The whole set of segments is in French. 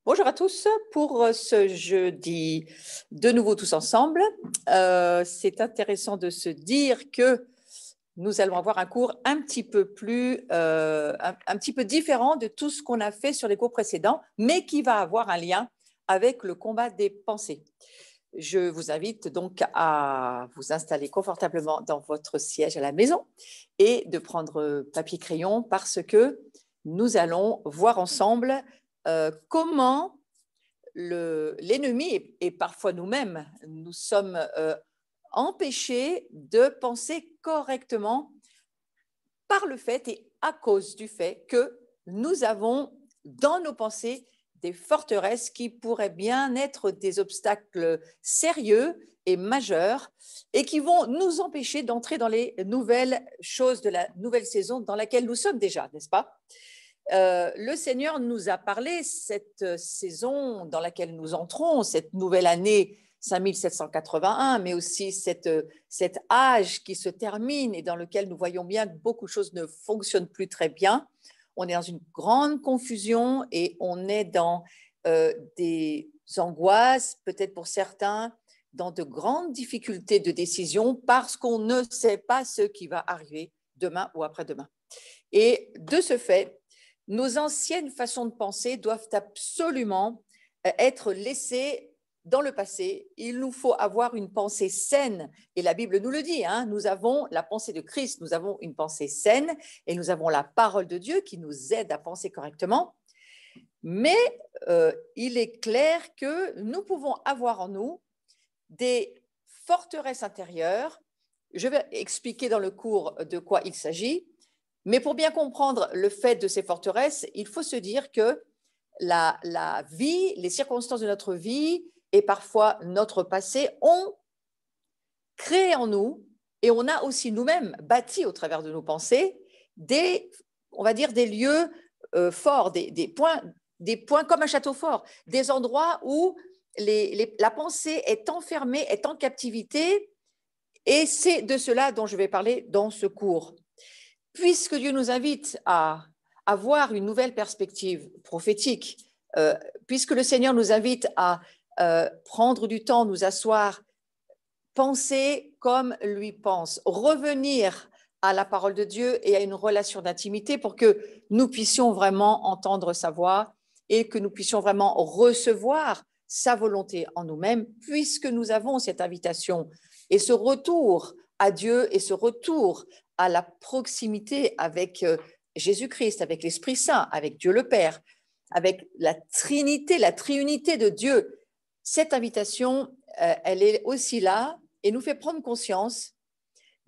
Bonjour à tous pour ce jeudi de nouveau tous ensemble. C'est intéressant de se dire que nous allons avoir un cours un petit peu un petit peu différent de tout ce qu'on a fait sur les cours précédents, mais qui va avoir un lien avec le combat des pensées. Je vous invite donc à vous installer confortablement dans votre siège à la maison et de prendre papier-crayon parce que nous allons voir ensemble comment l'ennemi et parfois nous-mêmes, nous sommes empêchés de penser correctement par le fait et à cause du fait que nous avons dans nos pensées des forteresses qui pourraient bien être des obstacles sérieux et majeurs et qui vont nous empêcher d'entrer dans les nouvelles choses de la nouvelle saison dans laquelle nous sommes déjà, n'est-ce pas ? Le Seigneur nous a parlé cette saison dans laquelle nous entrons, cette nouvelle année 5781, mais aussi cet âge qui se termine et dans lequel nous voyons bien que beaucoup de choses ne fonctionnent plus très bien. On est dans une grande confusion et on est dans des angoisses, peut-être pour certains, dans de grandes difficultés de décision parce qu'on ne sait pas ce qui va arriver demain ou après-demain. Et de ce fait, nos anciennes façons de penser doivent absolument être laissées dans le passé. Il nous faut avoir une pensée saine, et la Bible nous le dit, hein, nous avons la pensée de Christ, nous avons une pensée saine, et nous avons la parole de Dieu qui nous aide à penser correctement. Mais il est clair que nous pouvons avoir en nous des forteresses intérieures. Je vais expliquer dans le cours de quoi il s'agit. Mais pour bien comprendre le fait de ces forteresses, il faut se dire que la vie, les circonstances de notre vie et parfois notre passé ont créé en nous, et on a aussi nous-mêmes bâti au travers de nos pensées, on va dire des lieux forts, des points comme un château fort, des endroits où la pensée est enfermée, est en captivité, et c'est de cela dont je vais parler dans ce cours. Puisque Dieu nous invite à avoir une nouvelle perspective prophétique, puisque le Seigneur nous invite à prendre du temps, nous asseoir, penser comme lui pense, revenir à la parole de Dieu et à une relation d'intimité pour que nous puissions vraiment entendre sa voix et que nous puissions vraiment recevoir sa volonté en nous-mêmes, puisque nous avons cette invitation et ce retour à Dieu et ce retour à la proximité avec Jésus-Christ, avec l'Esprit Saint, avec Dieu le Père, avec la Trinité, la triunité de Dieu. Cette invitation, elle est aussi là et nous fait prendre conscience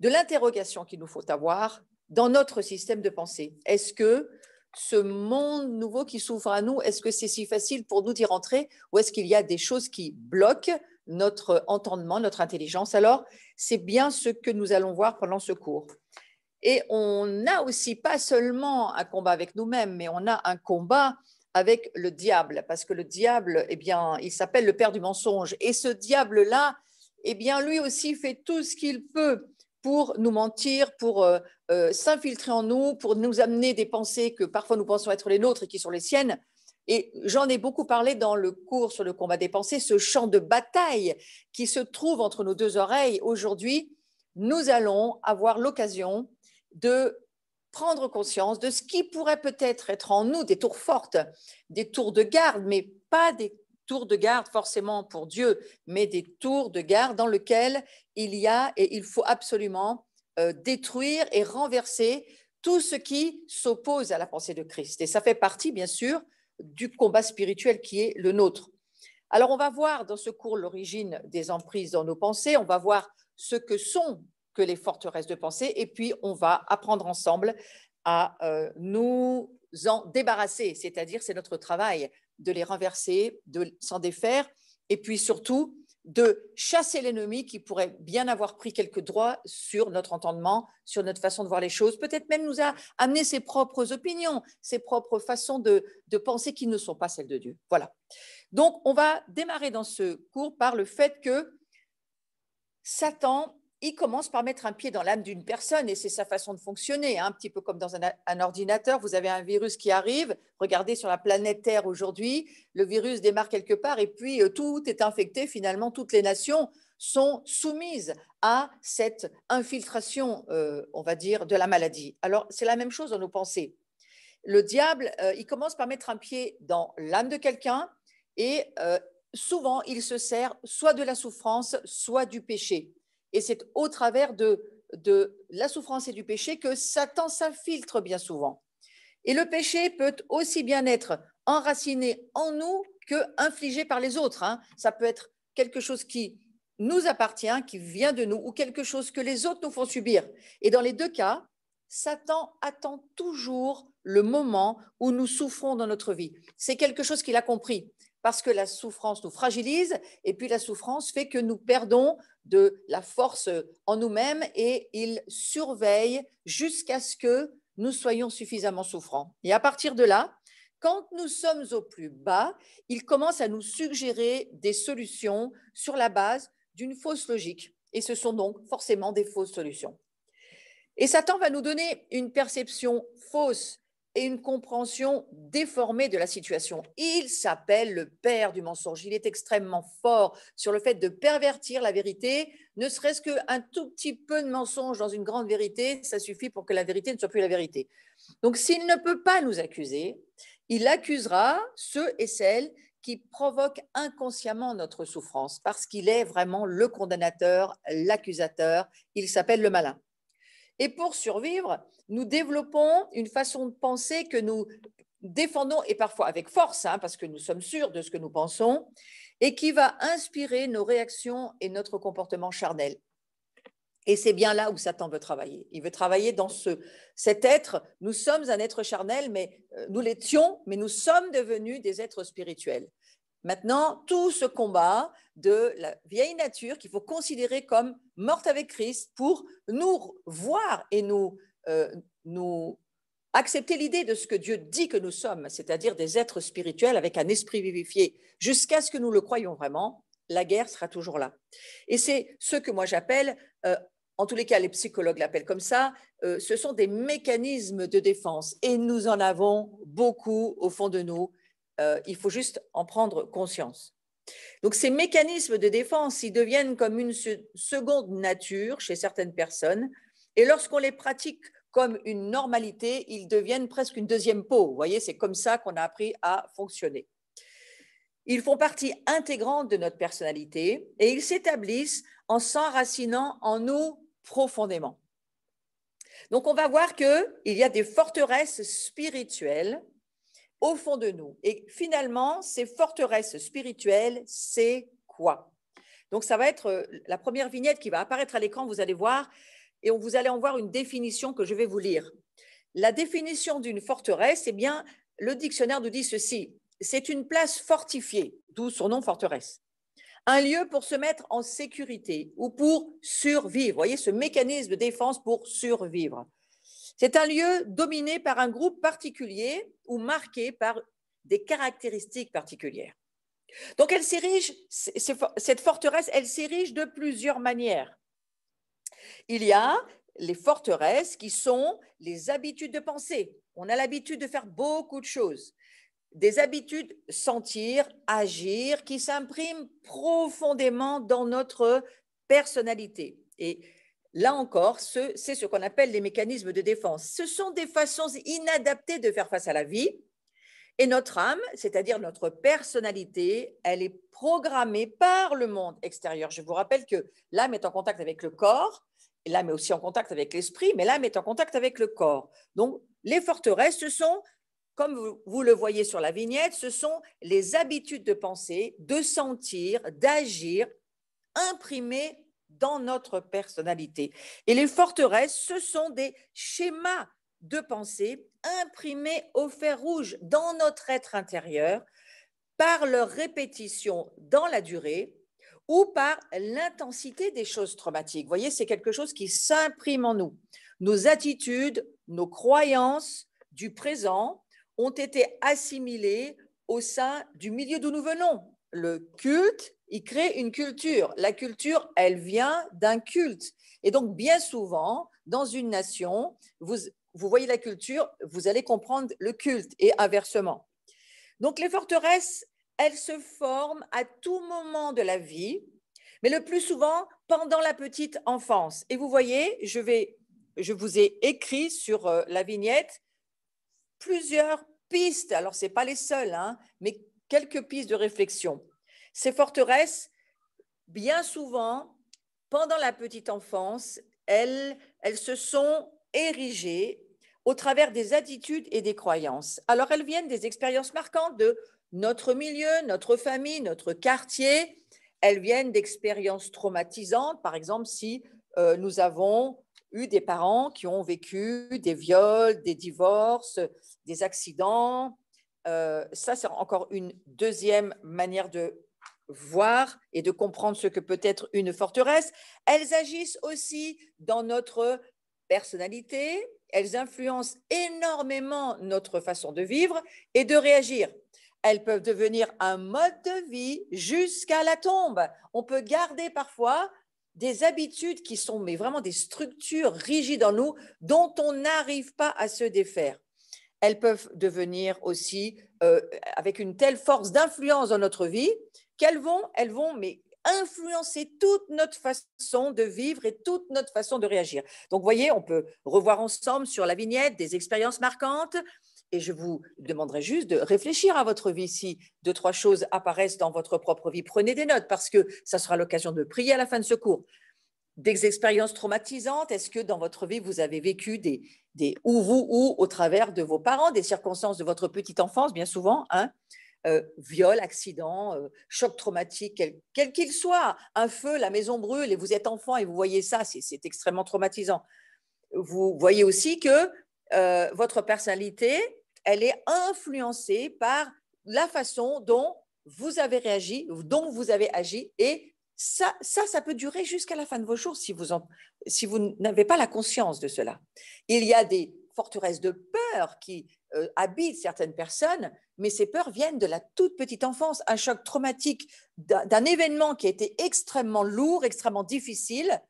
de l'interrogation qu'il nous faut avoir dans notre système de pensée. Est-ce que ce monde nouveau qui s'ouvre à nous, est-ce que c'est si facile pour nous d'y rentrer ou est-ce qu'il y a des choses qui bloquent notre entendement, notre intelligence? Alors, c'est bien ce que nous allons voir pendant ce cours. Et on n'a aussi pas seulement un combat avec nous-mêmes, mais on a un combat avec le diable, parce que le diable, eh bien, il s'appelle le père du mensonge. Et ce diable-là, eh bien, lui aussi fait tout ce qu'il peut pour nous mentir, pour s'infiltrer en nous, pour nous amener des pensées que parfois nous pensons être les nôtres et qui sont les siennes. Et j'en ai beaucoup parlé dans le cours sur le combat des pensées, ce champ de bataille qui se trouve entre nos deux oreilles. Aujourd'hui, nous allons avoir l'occasion de prendre conscience de ce qui pourrait peut-être être en nous des tours fortes, des tours de garde, mais pas des tours de garde forcément pour Dieu, mais des tours de garde dans lesquels il y a et il faut absolument détruire et renverser tout ce qui s'oppose à la pensée de Christ. Et ça fait partie, bien sûr, du combat spirituel qui est le nôtre. Alors, on va voir dans ce cours l'origine des emprises dans nos pensées, on va voir ce que sont que les forteresses de pensée, et puis on va apprendre ensemble à nous en débarrasser, c'est-à-dire c'est notre travail de les renverser, de s'en défaire, et puis surtout de chasser l'ennemi qui pourrait bien avoir pris quelques droits sur notre entendement, sur notre façon de voir les choses, peut-être même nous a amené ses propres opinions, ses propres façons de penser qui ne sont pas celles de Dieu. Voilà. Donc, on va démarrer dans ce cours par le fait que Satan il commence par mettre un pied dans l'âme d'une personne et c'est sa façon de fonctionner, hein, un petit peu comme dans un ordinateur. Vous avez un virus qui arrive, regardez sur la planète Terre aujourd'hui, le virus démarre quelque part et puis tout est infecté. Finalement, toutes les nations sont soumises à cette infiltration, on va dire, de la maladie. Alors, c'est la même chose dans nos pensées. Le diable, il commence par mettre un pied dans l'âme de quelqu'un et souvent, il se sert soit de la souffrance, soit du péché. Et c'est au travers de la souffrance et du péché que Satan s'infiltre bien souvent. Et le péché peut aussi bien être enraciné en nous que infligé par les autres, hein. Ça peut être quelque chose qui nous appartient, qui vient de nous, ou quelque chose que les autres nous font subir. Et dans les deux cas, Satan attend toujours le moment où nous souffrons dans notre vie. C'est quelque chose qu'il a compris, parce que la souffrance nous fragilise, et puis la souffrance fait que nous perdons de la force en nous-mêmes, et il surveille jusqu'à ce que nous soyons suffisamment souffrants. Et à partir de là, quand nous sommes au plus bas, il commence à nous suggérer des solutions sur la base d'une fausse logique. Et ce sont donc forcément des fausses solutions. Et Satan va nous donner une perception fausse et une compréhension déformée de la situation. Il s'appelle le père du mensonge. Il est extrêmement fort sur le fait de pervertir la vérité. Ne serait-ce qu'un tout petit peu de mensonge dans une grande vérité, ça suffit pour que la vérité ne soit plus la vérité. Donc, s'il ne peut pas nous accuser, il accusera ceux et celles qui provoquent inconsciemment notre souffrance, parce qu'il est vraiment le condamnateur, l'accusateur. Il s'appelle le malin. Et pour survivre, nous développons une façon de penser que nous défendons, et parfois avec force, hein, parce que nous sommes sûrs de ce que nous pensons, et qui va inspirer nos réactions et notre comportement charnel. Et c'est bien là où Satan veut travailler. Il veut travailler dans cet être. Nous sommes un être charnel, mais nous l'étions, mais nous sommes devenus des êtres spirituels. Maintenant, tout ce combat de la vieille nature qu'il faut considérer comme morte avec Christ pour nous voir et nous accepter l'idée de ce que Dieu dit que nous sommes, c'est-à-dire des êtres spirituels avec un esprit vivifié, jusqu'à ce que nous le croyions vraiment, la guerre sera toujours là. Et c'est ce que moi j'appelle, en tous les cas les psychologues l'appellent comme ça, ce sont des mécanismes de défense et nous en avons beaucoup au fond de nous. Il faut juste en prendre conscience. Donc, ces mécanismes de défense, ils deviennent comme une seconde nature chez certaines personnes. Et lorsqu'on les pratique comme une normalité, ils deviennent presque une deuxième peau. Vous voyez, c'est comme ça qu'on a appris à fonctionner. Ils font partie intégrante de notre personnalité et ils s'établissent en s'enracinant en nous profondément. Donc, on va voir qu'il y a des forteresses spirituelles au fond de nous. Et finalement, ces forteresses spirituelles, c'est quoi? Donc, ça va être la première vignette qui va apparaître à l'écran, vous allez voir, et vous allez en voir une définition que je vais vous lire. La définition d'une forteresse, eh bien, le dictionnaire nous dit ceci, c'est une place fortifiée, d'où son nom forteresse. Un lieu pour se mettre en sécurité ou pour survivre. Vous voyez ce mécanisme de défense pour survivre. C'est un lieu dominé par un groupe particulier ou marqué par des caractéristiques particulières. Donc, elle s'érige, cette forteresse, elle s'érige de plusieurs manières. Il y a les forteresses qui sont les habitudes de pensée. On a l'habitude de faire beaucoup de choses. Des habitudes sentir, agir, qui s'impriment profondément dans notre personnalité. Et là encore, c'est ce qu'on appelle les mécanismes de défense. Ce sont des façons inadaptées de faire face à la vie. Et notre âme, c'est-à-dire notre personnalité, elle est programmée par le monde extérieur. Je vous rappelle que l'âme est en contact avec le corps, et l'âme est aussi en contact avec l'esprit, mais l'âme est en contact avec le corps. Donc, les forteresses, ce sont, comme vous le voyez sur la vignette, ce sont les habitudes de penser, de sentir, d'agir, imprimées dans notre personnalité. Et les forteresses, ce sont des schémas de pensée imprimés au fer rouge dans notre être intérieur par leur répétition dans la durée ou par l'intensité des choses traumatiques. Vous voyez, c'est quelque chose qui s'imprime en nous. Nos attitudes, nos croyances du présent ont été assimilées au sein du milieu d'où nous venons, le culte, il crée une culture. La culture, elle vient d'un culte. Et donc, bien souvent, dans une nation, vous voyez la culture, vous allez comprendre le culte et inversement. Donc, les forteresses, elles se forment à tout moment de la vie, mais le plus souvent pendant la petite enfance. Et vous voyez, je vous ai écrit sur la vignette plusieurs pistes. Alors, ce n'est pas les seules, hein, mais quelques pistes de réflexion. Ces forteresses, bien souvent, pendant la petite enfance, elles se sont érigées au travers des attitudes et des croyances. Alors, elles viennent des expériences marquantes de notre milieu, notre famille, notre quartier. Elles viennent d'expériences traumatisantes. Par exemple, si nous avons eu des parents qui ont vécu des viols, des divorces, des accidents. Ça, c'est encore une deuxième manière de voir et de comprendre ce que peut être une forteresse. Elles agissent aussi dans notre personnalité, elles influencent énormément notre façon de vivre et de réagir. Elles peuvent devenir un mode de vie jusqu'à la tombe. On peut garder parfois des habitudes qui sont mais vraiment des structures rigides en nous dont on n'arrive pas à se défaire. Elles peuvent devenir aussi avec une telle force d'influence dans notre vie qu'elles vont mais influencer toute notre façon de vivre et toute notre façon de réagir. Donc, vous voyez, on peut revoir ensemble sur la vignette des expériences marquantes et je vous demanderai juste de réfléchir à votre vie. Si deux, trois choses apparaissent dans votre propre vie, prenez des notes parce que ça sera l'occasion de prier à la fin de ce cours. Des expériences traumatisantes, est-ce que dans votre vie, vous avez vécu ou au travers de vos parents, des circonstances de votre petite enfance, bien souvent, hein, viol, accident, choc traumatique, quel qu'il soit, un feu, la maison brûle et vous êtes enfant et vous voyez ça, c'est extrêmement traumatisant. Vous voyez aussi que votre personnalité, elle est influencée par la façon dont vous avez réagi, dont vous avez agi et ça peut durer jusqu'à la fin de vos jours si vous n'avez pas la conscience de cela. Il y a des forteresses de peur qui habitent certaines personnes, mais ces peurs viennent de la toute petite enfance, un choc traumatique d'un événement qui a été extrêmement lourd, extrêmement difficile.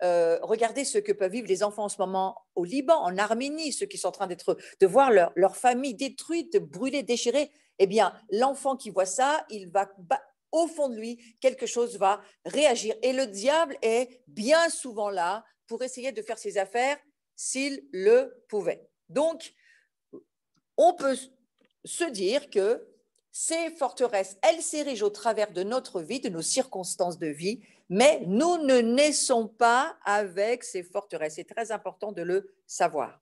Regardez ce que peuvent vivre les enfants en ce moment au Liban, en Arménie, ceux qui sont en train de voir leur famille détruite, brûlée, déchirée. Eh bien, l'enfant qui voit ça, au fond de lui, quelque chose va réagir. Et le diable est bien souvent là pour essayer de faire ses affaires s'il le pouvait. Donc, on peut se dire que ces forteresses, elles s'érigent au travers de notre vie, de nos circonstances de vie, mais nous ne naissons pas avec ces forteresses. C'est très important de le savoir.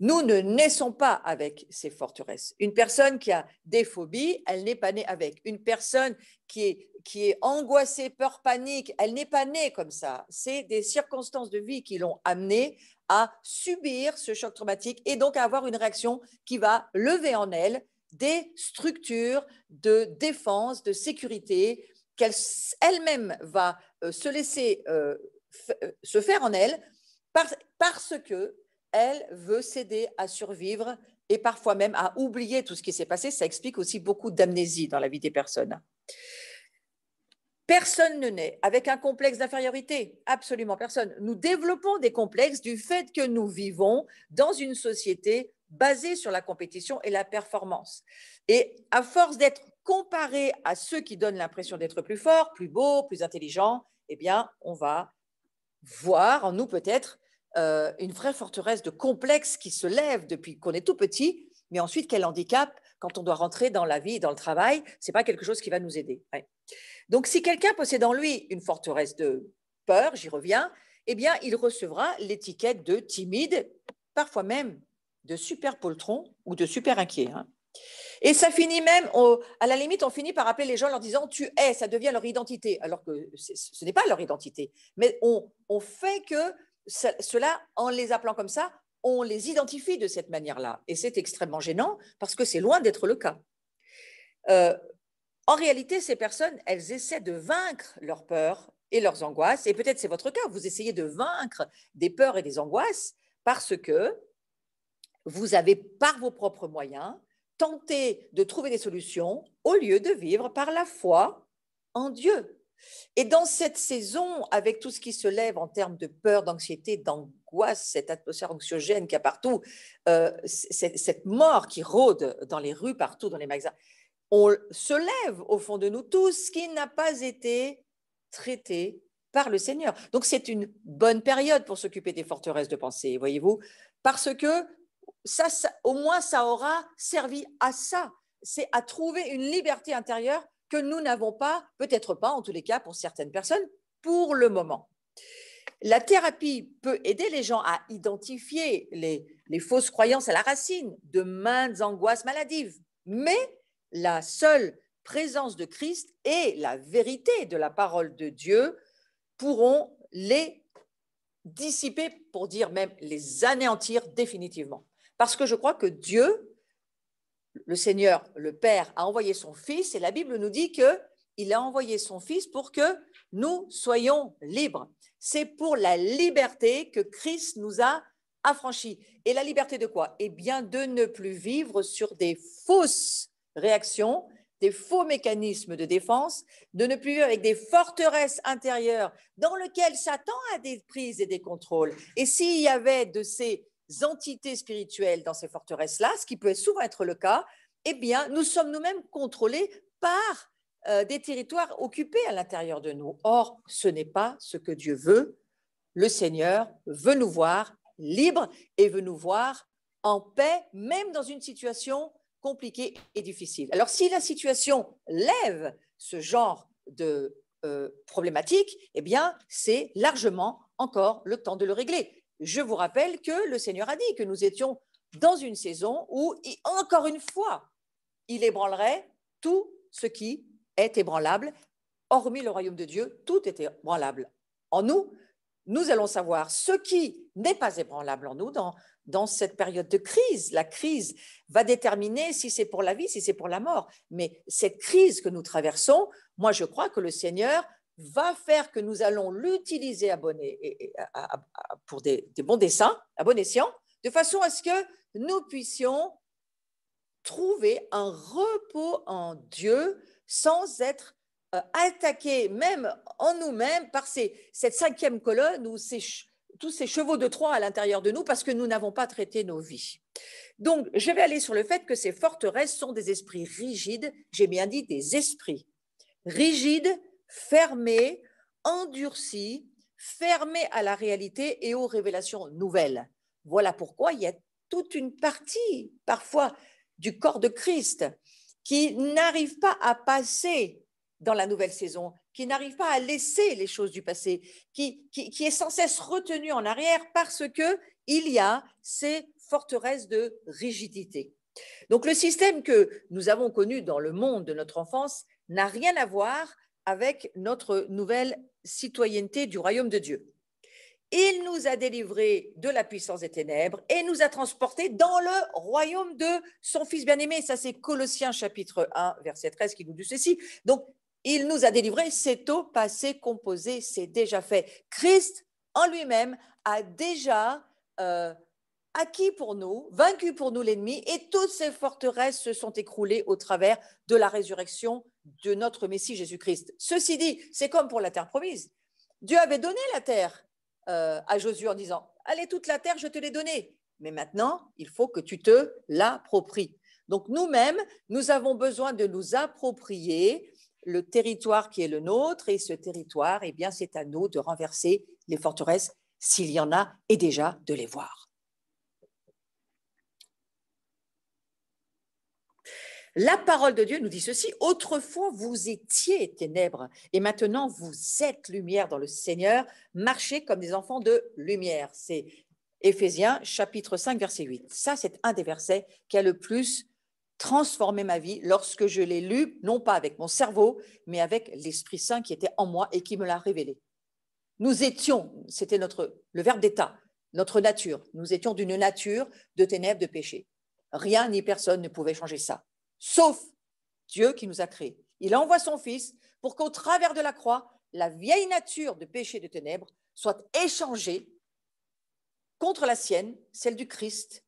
Nous ne naissons pas avec ces forteresses. Une personne qui a des phobies, elle n'est pas née avec. Une personne qui est angoissée, peur, panique, elle n'est pas née comme ça. C'est des circonstances de vie qui l'ont amenée à subir ce choc traumatique et donc à avoir une réaction qui va lever en elle des structures de défense, de sécurité, qu'elle-même va se laisser se faire en elle parce que elle veut s'aider à survivre et parfois même à oublier tout ce qui s'est passé. Ça explique aussi beaucoup d'amnésie dans la vie des personnes. Personne ne naît avec un complexe d'infériorité, absolument personne. Nous développons des complexes du fait que nous vivons dans une société basée sur la compétition et la performance. Et à force d'être comparé à ceux qui donnent l'impression d'être plus forts, plus beaux, plus intelligents, eh bien, on va voir en nous peut-être une vraie forteresse de complexes qui se lève depuis qu'on est tout petit, mais ensuite quel handicap quand on doit rentrer dans la vie, dans le travail, ce n'est pas quelque chose qui va nous aider. Ouais. Donc, si quelqu'un possède en lui une forteresse de peur, j'y reviens, eh bien, il recevra l'étiquette de timide, parfois même de super poltron ou de super inquiet. Hein. Et ça finit même, à la limite, on finit par appeler les gens en leur disant « tu es », ça devient leur identité, alors que ce n'est pas leur identité. Mais on fait que cela, en les appelant comme ça, on les identifie de cette manière-là. Et c'est extrêmement gênant parce que c'est loin d'être le cas. En réalité, ces personnes, elles essaient de vaincre leurs peurs et leurs angoisses. Et peut-être c'est votre cas, vous essayez de vaincre des peurs et des angoisses parce que vous avez, par vos propres moyens, tenté de trouver des solutions au lieu de vivre par la foi en Dieu. Et dans cette saison, avec tout ce qui se lève en termes de peur, d'anxiété, d'angoisse, cette atmosphère anxiogène qu'il y a partout, cette mort qui rôde dans les rues, partout, dans les magasins, on se lève au fond de nous tout ce qui n'a pas été traité par le Seigneur. Donc c'est une bonne période pour s'occuper des forteresses de pensée, voyez-vous, parce que ça, au moins ça aura servi à ça, c'est à trouver une liberté intérieure que nous n'avons pas, peut-être pas en tous les cas pour certaines personnes, pour le moment. La thérapie peut aider les gens à identifier les fausses croyances à la racine de maintes angoisses maladives, mais la seule présence de Christ et la vérité de la parole de Dieu pourront les dissiper, pour dire même les anéantir définitivement. Parce que je crois que Dieu, le Seigneur, le Père, a envoyé son Fils, et la Bible nous dit qu'il a envoyé son Fils pour que nous soyons libres. C'est pour la liberté que Christ nous a affranchis. Et la liberté de quoi? Eh bien, de ne plus vivre sur des fausses réactions, des faux mécanismes de défense, de ne plus vivre avec des forteresses intérieures dans lesquelles Satan a des prises et des contrôles. Et s'il y avait de ces entités spirituelles dans ces forteresses-là, ce qui peut souvent être le cas, eh bien, nous sommes nous-mêmes contrôlés par des territoires occupés à l'intérieur de nous. Or, ce n'est pas ce que Dieu veut. Le Seigneur veut nous voir libres et veut nous voir en paix, même dans une situation compliquée et difficile. Alors, si la situation lève ce genre de problématique, eh bien, c'est largement encore le temps de le régler. Je vous rappelle que le Seigneur a dit que nous étions dans une saison où, encore une fois, il ébranlerait tout ce qui est ébranlable. Hormis le royaume de Dieu, tout est ébranlable. En nous, nous allons savoir ce qui n'est pas ébranlable en nous dans cette période de crise. La crise va déterminer si c'est pour la vie, si c'est pour la mort. Mais cette crise que nous traversons, moi je crois que le Seigneur va faire que nous allons l'utiliser pour des bons desseins, à bon escient, de façon à ce que nous puissions trouver un repos en Dieu sans être attaqués même en nous-mêmes par cette cinquième colonne ou tous ces chevaux de Troie à l'intérieur de nous parce que nous n'avons pas traité nos vies. Donc, je vais aller sur le fait que ces forteresses sont des esprits rigides, j'ai bien dit des esprits rigides, fermés, endurcis, fermés à la réalité et aux révélations nouvelles. Voilà pourquoi il y a toute une partie, parfois, du corps de Christ qui n'arrive pas à passer dans la nouvelle saison, qui n'arrive pas à laisser les choses du passé, qui est sans cesse retenu en arrière parce qu'il y a ces forteresses de rigidité. Donc le système que nous avons connu dans le monde de notre enfance n'a rien à voir avec notre nouvelle citoyenneté du royaume de Dieu. Il nous a délivrés de la puissance des ténèbres et nous a transportés dans le royaume de son Fils bien-aimé. Ça, c'est Colossiens chapitre 1, verset 13 qui nous dit ceci. Donc, il nous a délivrés, c'est au passé composé, c'est déjà fait. Christ, en lui-même, a déjà acquis pour nous, vaincu pour nous l'ennemi, et toutes ces forteresses se sont écroulées au travers de la résurrection de notre Messie Jésus-Christ. Ceci dit, c'est comme pour la terre promise. Dieu avait donné la terre à Josué en disant « Allez, toute la terre, je te l'ai donnée. Mais maintenant, il faut que tu te l'appropries. » Donc nous-mêmes, nous avons besoin de nous approprier le territoire qui est le nôtre, et ce territoire, eh bien, c'est à nous de renverser les forteresses, s'il y en a, et déjà de les voir. La parole de Dieu nous dit ceci: autrefois vous étiez ténèbres et maintenant vous êtes lumière dans le Seigneur, marchez comme des enfants de lumière. C'est Éphésiens chapitre 5 verset 8. Ça, c'est un des versets qui a le plus transformé ma vie lorsque je l'ai lu, non pas avec mon cerveau, mais avec l'Esprit Saint qui était en moi et qui me l'a révélé. Nous étions, c'était le verbe d'état, notre nature. Nous étions d'une nature de ténèbres, de péché. Rien ni personne ne pouvait changer ça, sauf Dieu qui nous a créés. Il envoie son Fils pour qu'au travers de la croix, la vieille nature de péché et de ténèbres soit échangée contre la sienne, celle du Christ,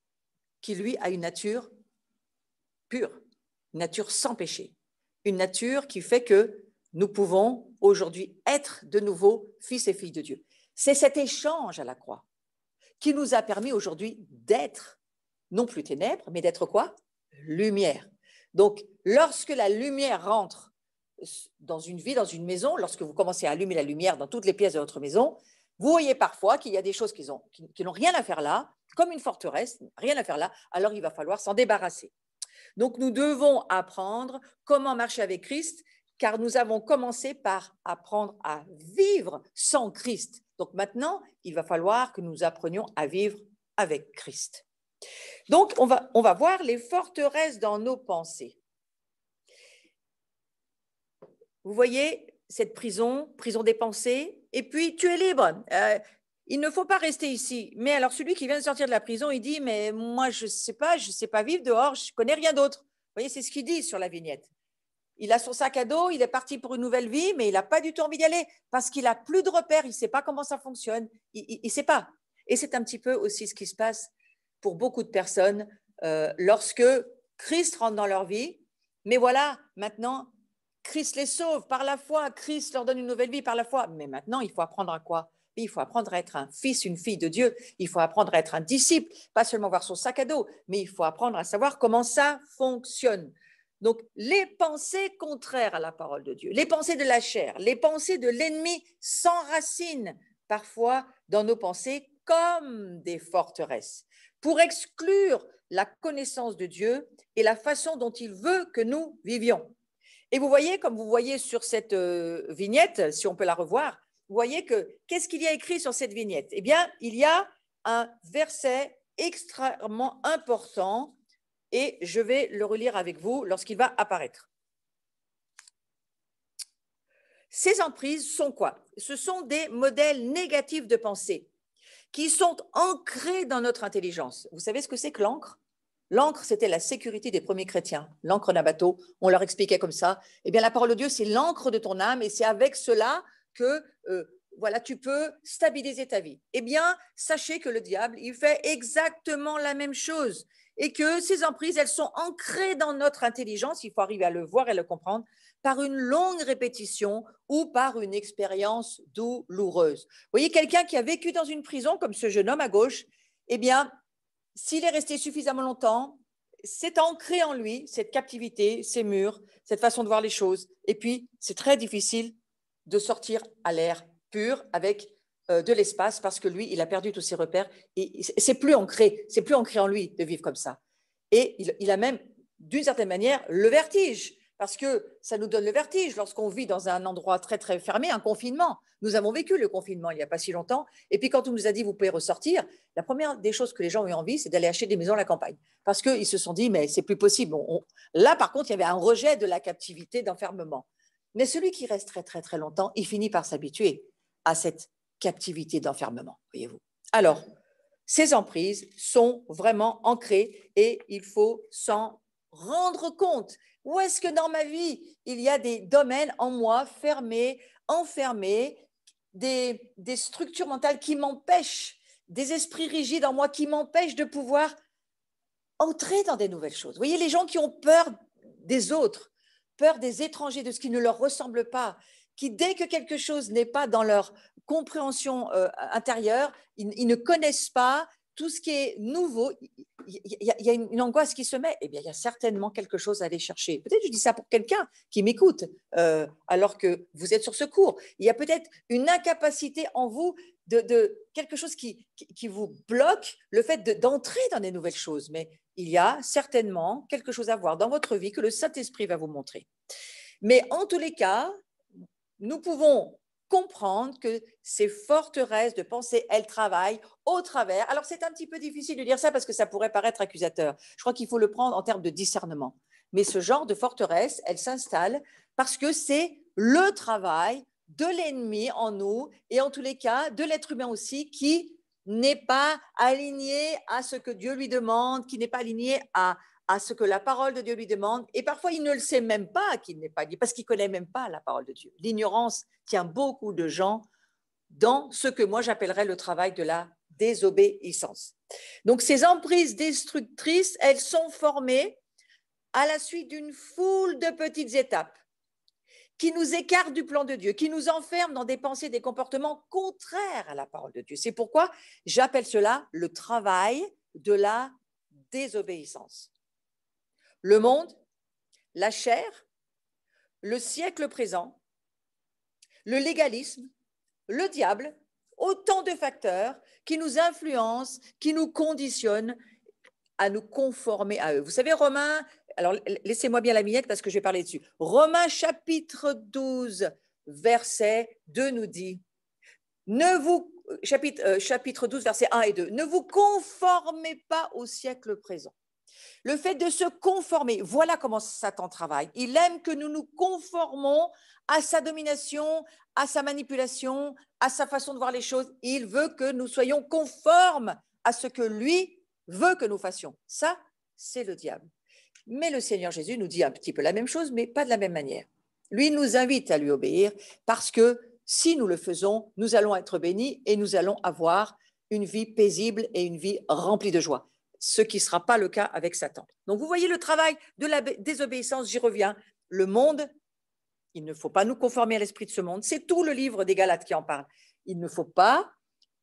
qui lui a une nature pure, une nature sans péché, une nature qui fait que nous pouvons aujourd'hui être de nouveau fils et filles de Dieu. C'est cet échange à la croix qui nous a permis aujourd'hui d'être, non plus ténèbres, mais d'être quoi? Lumière. Donc, lorsque la lumière rentre dans une vie, dans une maison, lorsque vous commencez à allumer la lumière dans toutes les pièces de votre maison, vous voyez parfois qu'il y a des choses qui n'ont rien à faire là, comme une forteresse, rien à faire là, alors il va falloir s'en débarrasser. Donc, nous devons apprendre comment marcher avec Christ, car nous avons commencé par apprendre à vivre sans Christ. Donc maintenant, il va falloir que nous apprenions à vivre avec Christ. Donc, on va voir les forteresses dans nos pensées. Vous voyez cette prison des pensées, et puis tu es libre. Il ne faut pas rester ici. Mais alors, celui qui vient de sortir de la prison, il dit, mais moi, je ne sais pas vivre dehors, je ne connais rien d'autre. Vous voyez, c'est ce qu'il dit sur la vignette. Il a son sac à dos, il est parti pour une nouvelle vie, mais il n'a pas du tout envie d'y aller parce qu'il n'a plus de repères, il ne sait pas comment ça fonctionne, il ne sait pas. Et c'est un petit peu aussi ce qui se passe pour beaucoup de personnes lorsque Christ rentre dans leur vie. Mais voilà, maintenant, Christ les sauve par la foi, Christ leur donne une nouvelle vie par la foi. Mais maintenant, il faut apprendre à quoi? Il faut apprendre à être un fils, une fille de Dieu. Il faut apprendre à être un disciple, pas seulement voir son sac à dos, mais il faut apprendre à savoir comment ça fonctionne. Donc, les pensées contraires à la parole de Dieu, les pensées de la chair, les pensées de l'ennemi s'enracinent parfois dans nos pensées comme des forteresses pour exclure la connaissance de Dieu et la façon dont il veut que nous vivions. Et vous voyez, comme vous voyez sur cette vignette, si on peut la revoir, vous voyez que qu'est-ce qu'il y a écrit sur cette vignette? Eh bien, il y a un verset extrêmement important et je vais le relire avec vous lorsqu'il va apparaître. Ces emprises sont quoi? Ce sont des modèles négatifs de pensée qui sont ancrés dans notre intelligence. Vous savez ce que c'est que l'encre? L'encre, c'était la sécurité des premiers chrétiens. L'encre d'un bateau, on leur expliquait comme ça. Eh bien, la parole de Dieu, c'est l'encre de ton âme et c'est avec cela que voilà, tu peux stabiliser ta vie. Eh bien, sachez que le diable, il fait exactement la même chose et que ces emprises, elles sont ancrées dans notre intelligence, il faut arriver à le voir et le comprendre, par une longue répétition ou par une expérience douloureuse. Vous voyez, quelqu'un qui a vécu dans une prison, comme ce jeune homme à gauche, eh bien, s'il est resté suffisamment longtemps, c'est ancré en lui, cette captivité, ces murs, cette façon de voir les choses. Et puis, c'est très difficile de sortir à l'air pur avec de l'espace parce que lui, il a perdu tous ses repères et c'est plus ancré en lui de vivre comme ça. Et il a même, d'une certaine manière, le vertige parce que ça nous donne le vertige lorsqu'on vit dans un endroit très, très fermé, un confinement. Nous avons vécu le confinement il n'y a pas si longtemps. Et puis, quand on nous a dit, vous pouvez ressortir, la première des choses que les gens ont eu envie, c'est d'aller acheter des maisons à la campagne. Parce qu'ils se sont dit, mais c'est plus possible. Là, par contre, il y avait un rejet de la captivité, d'enfermement. Mais celui qui reste très, très, très longtemps, il finit par s'habituer à cette captivité d'enfermement, voyez-vous. Alors, ces emprises sont vraiment ancrées et il faut s'en rendre compte. Où est-ce que dans ma vie, il y a des domaines en moi fermés, enfermés, des structures mentales qui m'empêchent, des esprits rigides en moi qui m'empêchent de pouvoir entrer dans des nouvelles choses. Vous voyez, les gens qui ont peur des autres, peur des étrangers, de ce qui ne leur ressemble pas, qui, dès que quelque chose n'est pas dans leur compréhension intérieure, ils ne connaissent pas tout ce qui est nouveau, il y a une angoisse qui se met. Eh bien, il y a certainement quelque chose à aller chercher. Peut-être je dis ça pour quelqu'un qui m'écoute alors que vous êtes sur ce cours. Il y a peut-être une incapacité en vous de quelque chose qui vous bloque le fait d'entrer dans des nouvelles choses. Mais il y a certainement quelque chose à voir dans votre vie que le Saint-Esprit va vous montrer. Mais en tous les cas, nous pouvons comprendre que ces forteresses de pensée, elles travaillent au travers. Alors, c'est un petit peu difficile de dire ça parce que ça pourrait paraître accusateur. Je crois qu'il faut le prendre en termes de discernement. Mais ce genre de forteresse, elle s'installe parce que c'est le travail de l'ennemi en nous et en tous les cas de l'être humain aussi qui n'est pas aligné à ce que Dieu lui demande, qui n'est pas aligné à ce que la parole de Dieu lui demande. Et parfois, il ne le sait même pas qu'il n'est pas lié, parce qu'il ne connaît même pas la parole de Dieu. L'ignorance tient beaucoup de gens dans ce que moi j'appellerais le travail de la désobéissance. Donc, ces emprises destructrices, elles sont formées à la suite d'une foule de petites étapes qui nous écartent du plan de Dieu, qui nous enferment dans des pensées, des comportements contraires à la parole de Dieu. C'est pourquoi j'appelle cela le travail de la désobéissance. Le monde, la chair, le siècle présent, le légalisme, le diable, autant de facteurs qui nous influencent, qui nous conditionnent à nous conformer à eux. Vous savez, Romains, alors laissez-moi bien la miette parce que je vais parler dessus. Romains chapitre 12, verset 2 nous dit, chapitre 12, verset 1 et 2, ne vous conformez pas au siècle présent. Le fait de se conformer, voilà comment Satan travaille. Il aime que nous nous conformons à sa domination, à sa manipulation, à sa façon de voir les choses. Il veut que nous soyons conformes à ce que lui veut que nous fassions. Ça, c'est le diable. Mais le Seigneur Jésus nous dit un petit peu la même chose, mais pas de la même manière. Lui nous invite à lui obéir parce que si nous le faisons, nous allons être bénis et nous allons avoir une vie paisible et une vie remplie de joie. Ce qui ne sera pas le cas avec Satan. Donc, vous voyez le travail de la désobéissance, j'y reviens. Le monde, il ne faut pas nous conformer à l'esprit de ce monde. C'est tout le livre des Galates qui en parle. Il ne faut pas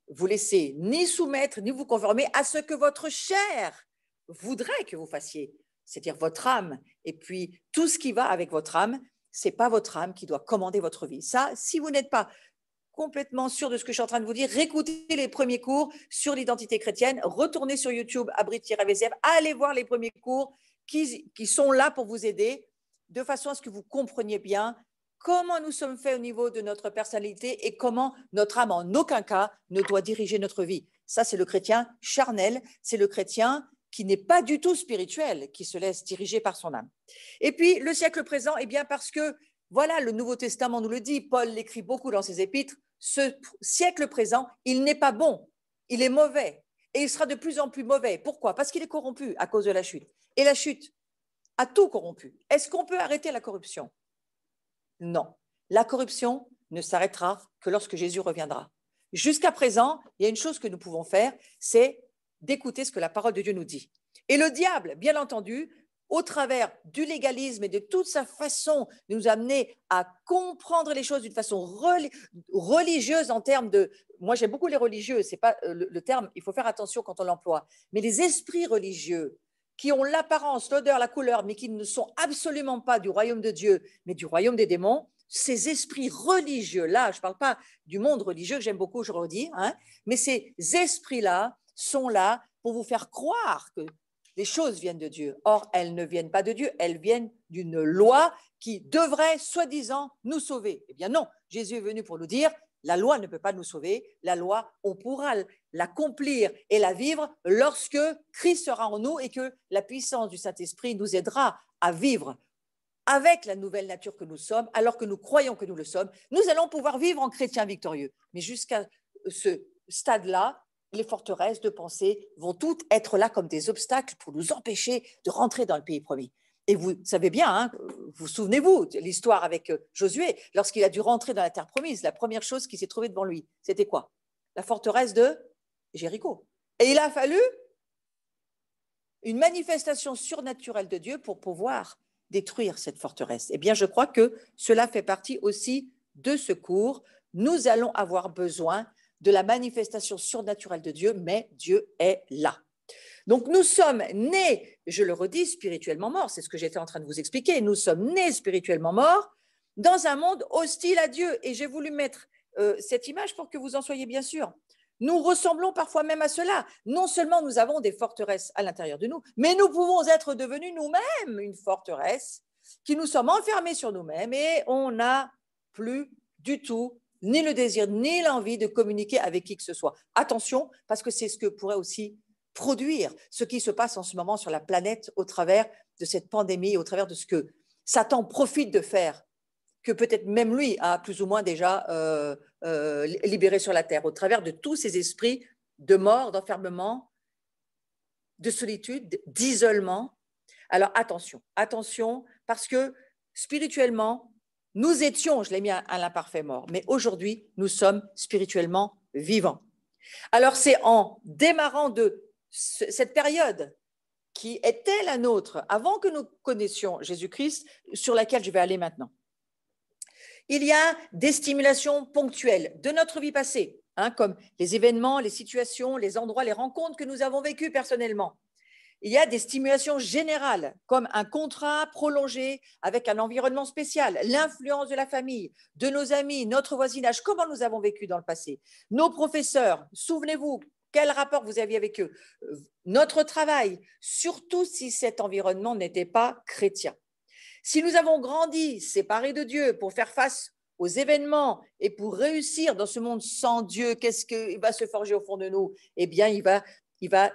vous laisser ni soumettre, ni vous conformer à ce que votre chair voudrait que vous fassiez, c'est-à-dire votre âme. Et puis, tout ce qui va avec votre âme, ce n'est pas votre âme qui doit commander votre vie. Ça, si vous n'êtes pas complètement sûr de ce que je suis en train de vous dire, réécoutez les premiers cours sur l'identité chrétienne, retournez sur YouTube, Abrit-VCF, allez voir les premiers cours qui sont là pour vous aider, de façon à ce que vous compreniez bien comment nous sommes faits au niveau de notre personnalité et comment notre âme, en aucun cas, ne doit diriger notre vie. Ça, c'est le chrétien charnel, c'est le chrétien qui n'est pas du tout spirituel, qui se laisse diriger par son âme. Et puis, le siècle présent, eh bien parce que, voilà, le Nouveau Testament nous le dit, Paul l'écrit beaucoup dans ses épîtres, ce siècle présent, il n'est pas bon, il est mauvais, et il sera de plus en plus mauvais. Pourquoi? Parce qu'il est corrompu à cause de la chute. Et la chute a tout corrompu. Est-ce qu'on peut arrêter la corruption? Non. La corruption ne s'arrêtera que lorsque Jésus reviendra. Jusqu'à présent, il y a une chose que nous pouvons faire, c'est d'écouter ce que la parole de Dieu nous dit. Et le diable, bien entendu, au travers du légalisme et de toute sa façon de nous amener à comprendre les choses d'une façon religieuse en termes de… Moi, j'aime beaucoup les religieux, c'est pas le terme, il faut faire attention quand on l'emploie. Mais les esprits religieux qui ont l'apparence, l'odeur, la couleur, mais qui ne sont absolument pas du royaume de Dieu, mais du royaume des démons, ces esprits religieux-là, je ne parle pas du monde religieux que j'aime beaucoup, je redis, mais ces esprits-là sont là pour vous faire croire que les choses viennent de Dieu. Or, elles ne viennent pas de Dieu, elles viennent d'une loi qui devrait, soi-disant, nous sauver. Eh bien non, Jésus est venu pour nous dire, la loi ne peut pas nous sauver, la loi, on pourra l'accomplir et la vivre lorsque Christ sera en nous et que la puissance du Saint-Esprit nous aidera à vivre avec la nouvelle nature que nous sommes, alors que nous croyons que nous le sommes. Nous allons pouvoir vivre en chrétiens victorieux. Mais jusqu'à ce stade-là, les forteresses de pensée vont toutes être là comme des obstacles pour nous empêcher de rentrer dans le pays promis. Et vous savez bien, vous souvenez-vous de l'histoire avec Josué, lorsqu'il a dû rentrer dans la terre promise, la première chose qui s'est trouvée devant lui, c'était quoi? La forteresse de Jéricho. Et il a fallu une manifestation surnaturelle de Dieu pour pouvoir détruire cette forteresse. Eh bien, je crois que cela fait partie aussi de ce cours. Nous allons avoir besoin de la manifestation surnaturelle de Dieu, mais Dieu est là. Donc, nous sommes nés, je le redis, spirituellement morts. C'est ce que j'étais en train de vous expliquer. Nous sommes nés spirituellement morts dans un monde hostile à Dieu. Et j'ai voulu mettre cette image pour que vous en soyez bien sûrs. Nous ressemblons parfois même à cela. Non seulement nous avons des forteresses à l'intérieur de nous, mais nous pouvons être devenus nous-mêmes une forteresse, qui nous sommes enfermés sur nous-mêmes et on n'a plus du tout ni le désir, ni l'envie de communiquer avec qui que ce soit. Attention, parce que c'est ce que pourrait aussi produire ce qui se passe en ce moment sur la planète au travers de cette pandémie, au travers de ce que Satan profite de faire, que peut-être même lui a plus ou moins déjà libéré sur la terre, au travers de tous ces esprits de mort, d'enfermement, de solitude, d'isolement. Alors attention, attention, parce que spirituellement, nous étions, je l'ai mis à l'imparfait mort, mais aujourd'hui, nous sommes spirituellement vivants. Alors c'est en démarrant de cette période qui était la nôtre avant que nous connaissions Jésus-Christ, sur laquelle je vais aller maintenant. Il y a des stimulations ponctuelles de notre vie passée, comme les événements, les situations, les endroits, les rencontres que nous avons vécues personnellement. Il y a des stimulations générales, comme un contrat prolongé avec un environnement spécial, l'influence de la famille, de nos amis, notre voisinage, comment nous avons vécu dans le passé. Nos professeurs, souvenez-vous, quel rapport vous aviez avec eux. Notre travail, surtout si cet environnement n'était pas chrétien. Si nous avons grandi séparés de Dieu pour faire face aux événements et pour réussir dans ce monde sans Dieu, qu'est-ce qu'il va se forger au fond de nous? Eh bien, il va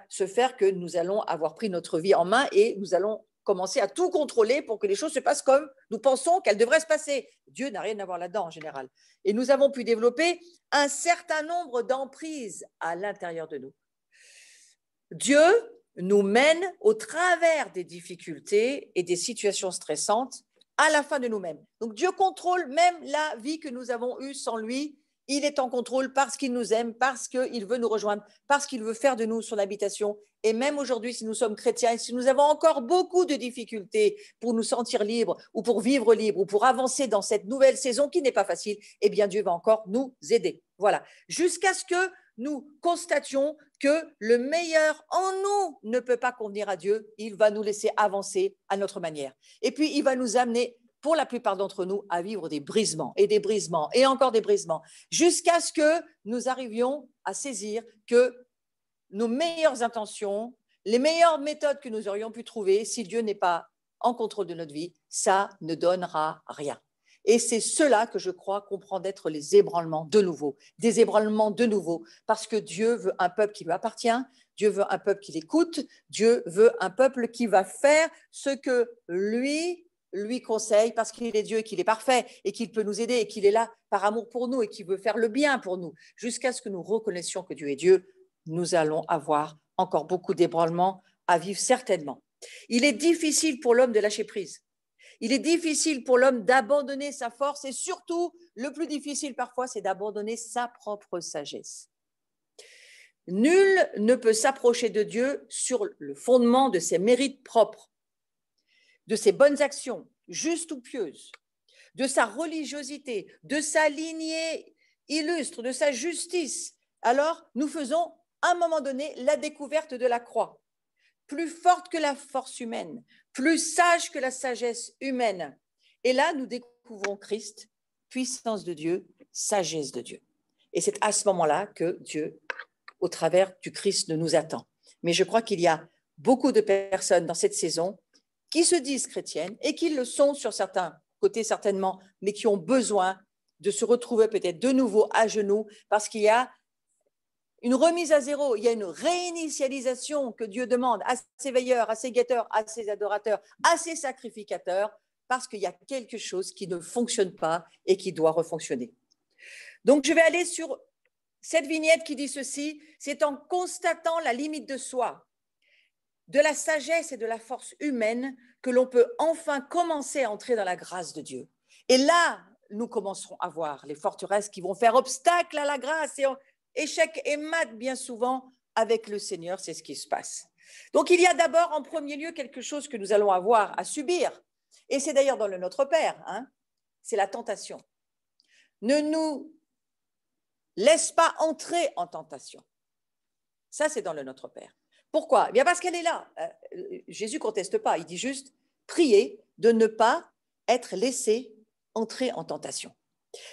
se faire que nous allons avoir pris notre vie en main et nous allons commencer à tout contrôler pour que les choses se passent comme nous pensons qu'elles devraient se passer. Dieu n'a rien à voir là-dedans en général. Et nous avons pu développer un certain nombre d'emprises à l'intérieur de nous. Dieu nous mène au travers des difficultés et des situations stressantes à la fin de nous-mêmes. Donc Dieu contrôle même la vie que nous avons eue sans lui. Il est en contrôle parce qu'il nous aime, parce qu'il veut nous rejoindre, parce qu'il veut faire de nous son habitation. Et même aujourd'hui, si nous sommes chrétiens et si nous avons encore beaucoup de difficultés pour nous sentir libres ou pour vivre libres ou pour avancer dans cette nouvelle saison qui n'est pas facile, eh bien Dieu va encore nous aider. Voilà. Jusqu'à ce que nous constations que le meilleur en nous ne peut pas convenir à Dieu, il va nous laisser avancer à notre manière. Et puis, il va nous amener, pour la plupart d'entre nous, à vivre des brisements et encore des brisements, jusqu'à ce que nous arrivions à saisir que nos meilleures intentions, les meilleures méthodes que nous aurions pu trouver, si Dieu n'est pas en contrôle de notre vie, ça ne donnera rien. Et c'est cela que je crois comprendre d'être les ébranlements de nouveau, des ébranlements de nouveau, parce que Dieu veut un peuple qui lui appartient, Dieu veut un peuple qui l'écoute, Dieu veut un peuple qui va faire ce que lui conseille, parce qu'il est Dieu et qu'il est parfait, et qu'il peut nous aider, et qu'il est là par amour pour nous, et qu'il veut faire le bien pour nous. Jusqu'à ce que nous reconnaissions que Dieu est Dieu, nous allons avoir encore beaucoup d'ébranlements à vivre certainement. Il est difficile pour l'homme de lâcher prise. Il est difficile pour l'homme d'abandonner sa force et surtout, le plus difficile parfois, c'est d'abandonner sa propre sagesse. Nul ne peut s'approcher de Dieu sur le fondement de ses mérites propres, de ses bonnes actions, justes ou pieuses, de sa religiosité, de sa lignée illustre, de sa justice. Alors, nous faisons à un moment donné la découverte de la croix. Plus forte que la force humaine, plus sage que la sagesse humaine. Et là, nous découvrons Christ, puissance de Dieu, sagesse de Dieu. Et c'est à ce moment-là que Dieu, au travers du Christ, nous attend. Mais je crois qu'il y a beaucoup de personnes dans cette saison qui se disent chrétiennes et qui le sont sur certains côtés certainement, mais qui ont besoin de se retrouver peut-être de nouveau à genoux parce qu'il y a une remise à zéro, il y a une réinitialisation que Dieu demande à ses veilleurs, à ses guetteurs, à ses adorateurs, à ses sacrificateurs, parce qu'il y a quelque chose qui ne fonctionne pas et qui doit refonctionner. Donc, je vais aller sur cette vignette qui dit ceci, c'est en constatant la limite de soi, de la sagesse et de la force humaine que l'on peut enfin commencer à entrer dans la grâce de Dieu. Et là, nous commencerons à voir les forteresses qui vont faire obstacle à la grâce et échec et mat bien souvent avec le Seigneur, c'est ce qui se passe. Donc il y a d'abord en premier lieu quelque chose que nous allons avoir à subir, et c'est d'ailleurs dans le Notre Père, c'est la tentation. Ne nous laisse pas entrer en tentation. Ça, c'est dans le Notre Père. Pourquoi? Bien parce qu'elle est là. Jésus ne conteste pas, il dit juste priez de ne pas être laissé entrer en tentation.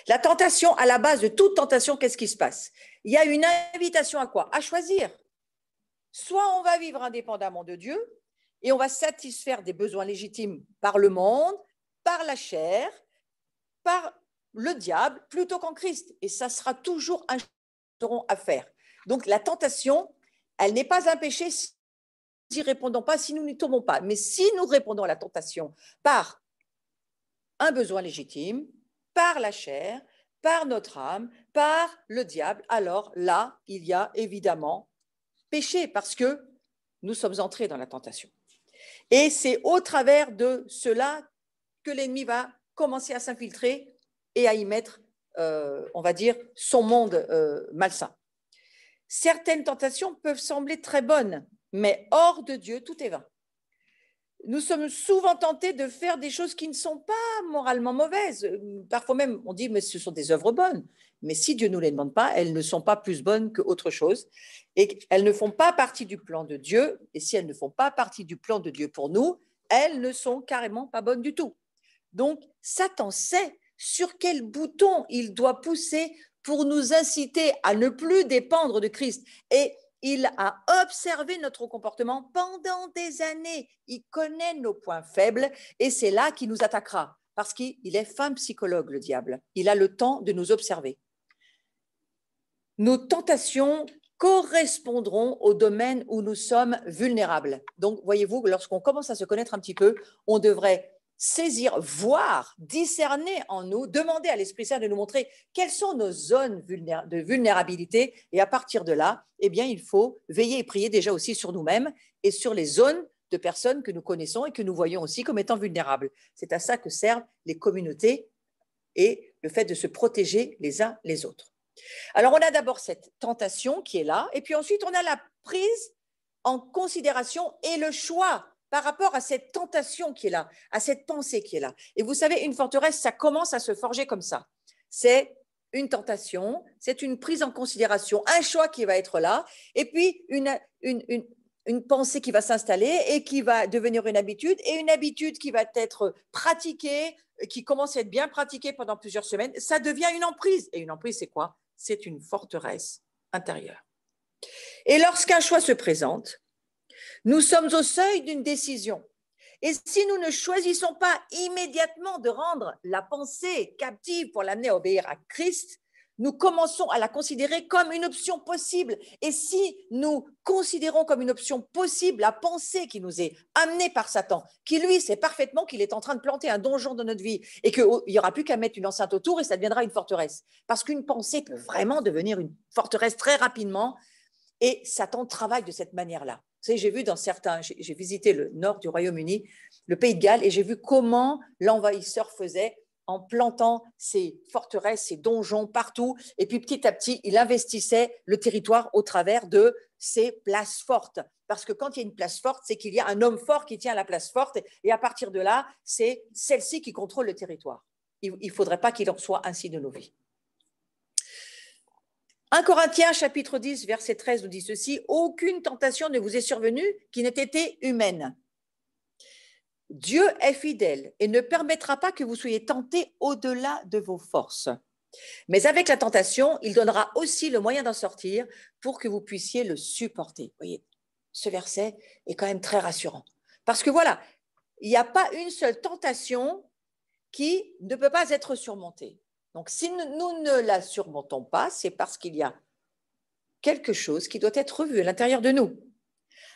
La tentation, à la base de toute tentation, qu'est-ce qui se passe? Il y a une invitation à quoi? À choisir. Soit on va vivre indépendamment de Dieu et on va satisfaire des besoins légitimes par le monde, par la chair, par le diable, plutôt qu'en Christ. Et ça sera toujours un choix à faire. Donc la tentation, elle n'est pas un péché si nous n'y répondons pas, si nous n'y tombons pas. Mais si nous répondons à la tentation par un besoin légitime, par la chair, par notre âme, par le diable, alors là, il y a évidemment péché parce que nous sommes entrés dans la tentation. Et c'est au travers de cela que l'ennemi va commencer à s'infiltrer et à y mettre, on va dire, son monde malsain. Certaines tentations peuvent sembler très bonnes, mais hors de Dieu, tout est vain. nous sommes souvent tentés de faire des choses qui ne sont pas moralement mauvaises. Parfois même, on dit, mais ce sont des œuvres bonnes. Mais si Dieu ne nous les demande pas, elles ne sont pas plus bonnes qu'autre chose. Et elles ne font pas partie du plan de Dieu. Et si elles ne font pas partie du plan de Dieu pour nous, elles ne sont carrément pas bonnes du tout. Donc, Satan sait sur quel bouton il doit pousser pour nous inciter à ne plus dépendre de Christ. Et il a observé notre comportement pendant des années. Il connaît nos points faibles et c'est là qu'il nous attaquera. Parce qu'il est fin psychologue, le diable. Il a le temps de nous observer. Nos tentations correspondront au domaine où nous sommes vulnérables. Donc, voyez-vous, lorsqu'on commence à se connaître un petit peu, on devrait saisir, voir, discerner en nous, demander à l'Esprit Saint de nous montrer quelles sont nos zones de vulnérabilité. Et à partir de là, eh bien, il faut veiller et prier déjà aussi sur nous-mêmes et sur les zones de personnes que nous connaissons et que nous voyons aussi comme étant vulnérables. C'est à ça que servent les communautés et le fait de se protéger les uns les autres. Alors, on a d'abord cette tentation qui est là, et puis ensuite, on a la prise en considération et le choix par rapport à cette tentation qui est là, à cette pensée qui est là. Et vous savez, une forteresse, ça commence à se forger comme ça. C'est une tentation, c'est une prise en considération, un choix qui va être là, et puis une pensée qui va s'installer et qui va devenir une habitude, et une habitude qui va être pratiquée, qui commence à être bien pratiquée pendant plusieurs semaines, ça devient une emprise. Et une emprise, c'est quoi? C'est une forteresse intérieure. Et lorsqu'un choix se présente, nous sommes au seuil d'une décision. Et si nous ne choisissons pas immédiatement de rendre la pensée captive pour l'amener à obéir à Christ, nous commençons à la considérer comme une option possible. Et si nous considérons comme une option possible la pensée qui nous est amenée par Satan, qui lui sait parfaitement qu'il est en train de planter un donjon dans notre vie et qu'il n'y aura plus qu'à mettre une enceinte autour et ça deviendra une forteresse. Parce qu'une pensée peut vraiment devenir une forteresse très rapidement et Satan travaille de cette manière-là. Vous savez, j'ai vu dans certains, j'ai visité le nord du Royaume-Uni, le Pays de Galles, et j'ai vu comment l'envahisseur faisait en plantant ses forteresses, ses donjons partout. Et puis petit à petit, il investissait le territoire au travers de ses places fortes. Parce que quand il y a une place forte, c'est qu'il y a un homme fort qui tient la place forte. Et à partir de là, c'est celle-ci qui contrôle le territoire. Il ne faudrait pas qu'il en soit ainsi de nos vies. 1 Corinthiens chapitre 10, verset 13 nous dit ceci, « Aucune tentation ne vous est survenue qui n'ait été humaine. Dieu est fidèle et ne permettra pas que vous soyez tentés au-delà de vos forces. Mais avec la tentation, il donnera aussi le moyen d'en sortir pour que vous puissiez le supporter. » Vous voyez, ce verset est quand même très rassurant. Parce que voilà, il n'y a pas une seule tentation qui ne peut pas être surmontée. Donc, si nous ne la surmontons pas, c'est parce qu'il y a quelque chose qui doit être revu à l'intérieur de nous.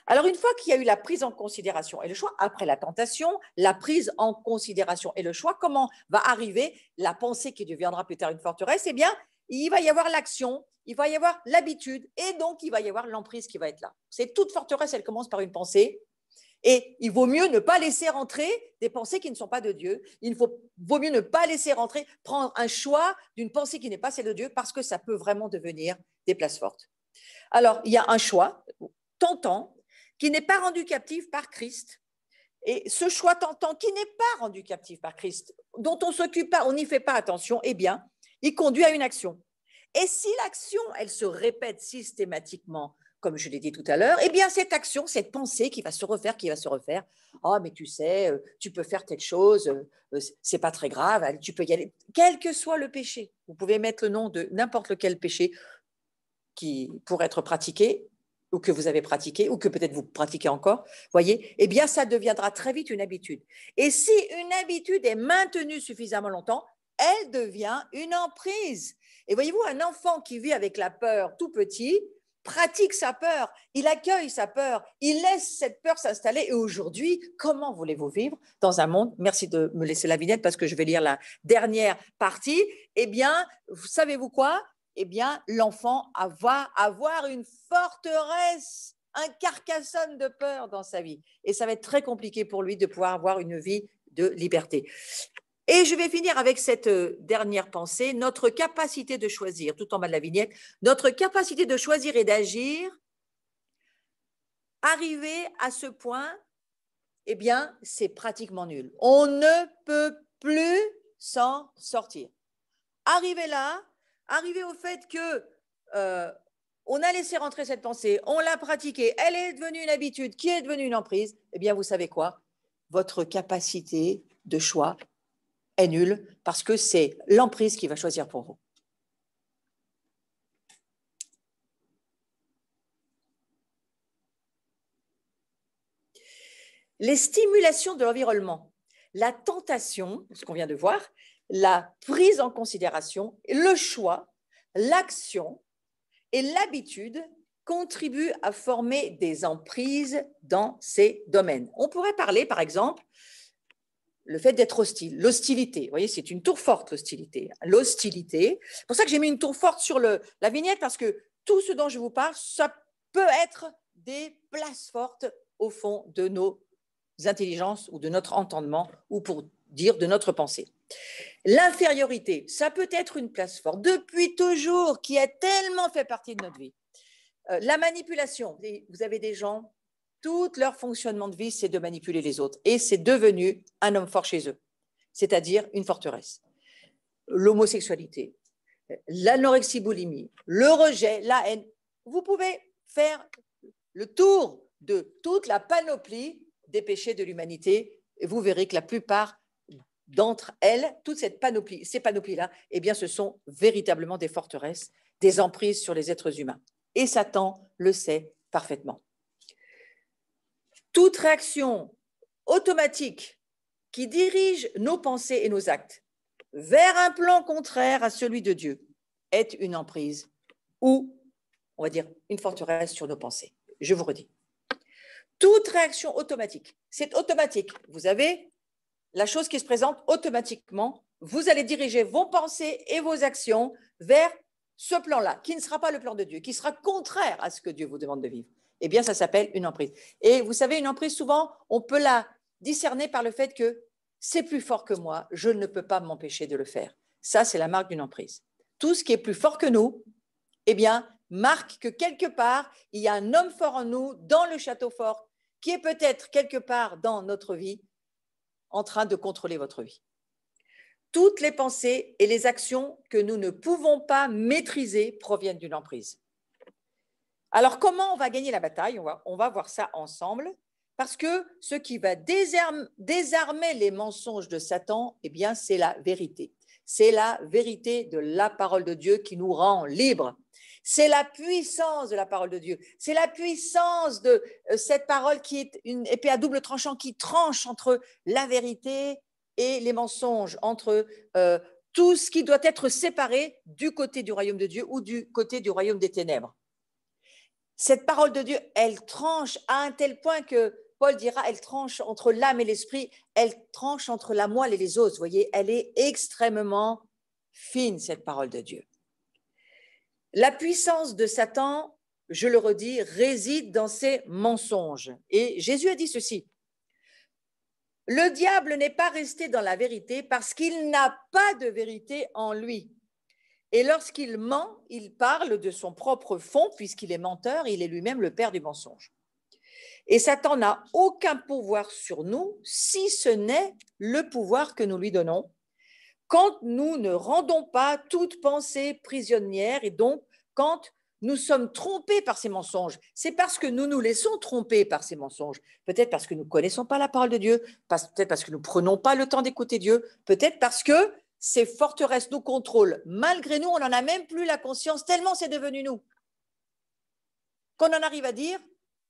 Alors, une fois qu'il y a eu la prise en considération et le choix, après la tentation, la prise en considération et le choix, comment va arriver la pensée qui deviendra plus tard une forteresse? Eh bien, il va y avoir l'action, il va y avoir l'habitude et donc il va y avoir l'emprise qui va être là. C'est toute forteresse, elle commence par une pensée. Et il vaut mieux ne pas laisser rentrer des pensées qui ne sont pas de Dieu. Vaut mieux ne pas laisser rentrer, prendre un choix d'une pensée qui n'est pas celle de Dieu parce que ça peut vraiment devenir des places fortes. Alors, il y a un choix tentant qui n'est pas rendu captif par Christ. Et ce choix tentant qui n'est pas rendu captif par Christ, dont on ne s'occupe pas, on n'y fait pas attention, eh bien, il conduit à une action. Et si l'action, elle se répète systématiquement, comme je l'ai dit tout à l'heure, eh bien, cette action, cette pensée qui va se refaire, oh, mais tu sais, tu peux faire telle chose, c'est pas très grave, allez, tu peux y aller, quel que soit le péché. Vous pouvez mettre le nom de n'importe lequel péché qui pourrait être pratiqué, ou que vous avez pratiqué, ou que peut-être vous pratiquez encore, voyez, eh bien, ça deviendra très vite une habitude. Et si une habitude est maintenue suffisamment longtemps, elle devient une emprise. Et voyez-vous, un enfant qui vit avec la peur tout petit pratique sa peur, il accueille sa peur, il laisse cette peur s'installer. Et aujourd'hui, comment voulez-vous vivre dans un monde, merci de me laisser la vignette parce que je vais lire la dernière partie, eh bien, savez-vous quoi? Eh bien, l'enfant va avoir une forteresse, un carcassonne de peur dans sa vie. Et ça va être très compliqué pour lui de pouvoir avoir une vie de liberté. Et je vais finir avec cette dernière pensée, notre capacité de choisir, tout en bas de la vignette, notre capacité de choisir et d'agir, arriver à ce point eh bien, c'est pratiquement nul. On ne peut plus s'en sortir. Arrivé là, arrivé au fait que on a laissé rentrer cette pensée, on l'a pratiquée, elle est devenue une habitude, qui est devenue une emprise, eh bien, vous savez quoi? Votre capacité de choix est nulle parce que c'est l'emprise qui va choisir pour vous. Les stimulations de l'environnement, la tentation, ce qu'on vient de voir, la prise en considération, le choix, l'action et l'habitude contribuent à former des emprises dans ces domaines. On pourrait parler, par exemple, le fait d'être hostile, l'hostilité. Vous voyez, c'est une tour forte, l'hostilité. L'hostilité. C'est pour ça que j'ai mis une tour forte sur la vignette, parce que tout ce dont je vous parle, ça peut être des places fortes au fond de nos intelligences ou de notre entendement, ou pour dire de notre pensée. L'infériorité, ça peut être une place forte depuis toujours, qui a tellement fait partie de notre vie. La manipulation, vous avez des gens, tout leur fonctionnement de vie, c'est de manipuler les autres. Et c'est devenu un homme fort chez eux, c'est-à-dire une forteresse. L'homosexualité, l'anorexie-boulimie, le rejet, la haine. Vous pouvez faire le tour de toute la panoplie des péchés de l'humanité et vous verrez que la plupart d'entre elles, toute cette panoplie, ces panoplies-là, eh bien, ce sont véritablement des forteresses, des emprises sur les êtres humains. Et Satan le sait parfaitement. Toute réaction automatique qui dirige nos pensées et nos actes vers un plan contraire à celui de Dieu est une emprise ou, on va dire, une forteresse sur nos pensées. Je vous redis. Toute réaction automatique, c'est automatique. Vous avez la chose qui se présente automatiquement. Vous allez diriger vos pensées et vos actions vers ce plan-là, qui ne sera pas le plan de Dieu, qui sera contraire à ce que Dieu vous demande de vivre. Eh bien, ça s'appelle une emprise. Et vous savez, une emprise, souvent, on peut la discerner par le fait que c'est plus fort que moi, je ne peux pas m'empêcher de le faire. Ça, c'est la marque d'une emprise. Tout ce qui est plus fort que nous, eh bien, marque que quelque part, il y a un homme fort en nous, dans le château fort, qui est peut-être quelque part dans notre vie, en train de contrôler votre vie. Toutes les pensées et les actions que nous ne pouvons pas maîtriser proviennent d'une emprise. Alors, comment on va gagner la bataille? On va voir ça ensemble, parce que ce qui va désarmer les mensonges de Satan, eh bien, c'est la vérité. C'est la vérité de la parole de Dieu qui nous rend libres. C'est la puissance de la parole de Dieu. C'est la puissance de cette parole qui est une épée à double tranchant, qui tranche entre la vérité et les mensonges, entre tout ce qui doit être séparé du côté du royaume de Dieu ou du côté du royaume des ténèbres. Cette parole de Dieu, elle tranche à un tel point que Paul dira, elle tranche entre l'âme et l'esprit, elle tranche entre la moelle et les os. Vous voyez, elle est extrêmement fine, cette parole de Dieu. La puissance de Satan, je le redis, réside dans ses mensonges. Et Jésus a dit ceci: le diable n'est pas resté dans la vérité parce qu'il n'a pas de vérité en lui. Et lorsqu'il ment, il parle de son propre fond, puisqu'il est menteur, il est lui-même le père du mensonge. Et Satan n'a aucun pouvoir sur nous, si ce n'est le pouvoir que nous lui donnons, quand nous ne rendons pas toute pensée prisonnière, et donc quand nous sommes trompés par ces mensonges. C'est parce que nous nous laissons tromper par ces mensonges. Peut-être parce que nous ne connaissons pas la parole de Dieu, peut-être parce que nous ne prenons pas le temps d'écouter Dieu, peut-être parce que ces forteresses nous contrôlent. Malgré nous, on n'en a même plus la conscience, tellement c'est devenu nous. Qu'on en arrive à dire,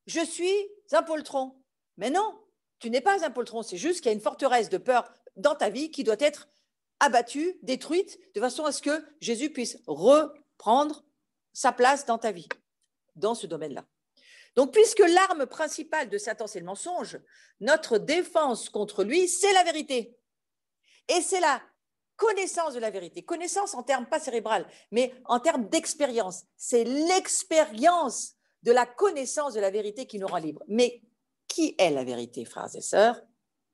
je suis un poltron. Mais non, tu n'es pas un poltron, c'est juste qu'il y a une forteresse de peur dans ta vie qui doit être abattue, détruite, de façon à ce que Jésus puisse reprendre sa place dans ta vie, dans ce domaine-là. Donc, puisque l'arme principale de Satan, c'est le mensonge, notre défense contre lui, c'est la vérité. Et c'est la connaissance de la vérité. Connaissance en termes pas cérébral, mais en termes d'expérience. C'est l'expérience de la connaissance de la vérité qui nous rend libres. Mais qui est la vérité, frères et sœurs?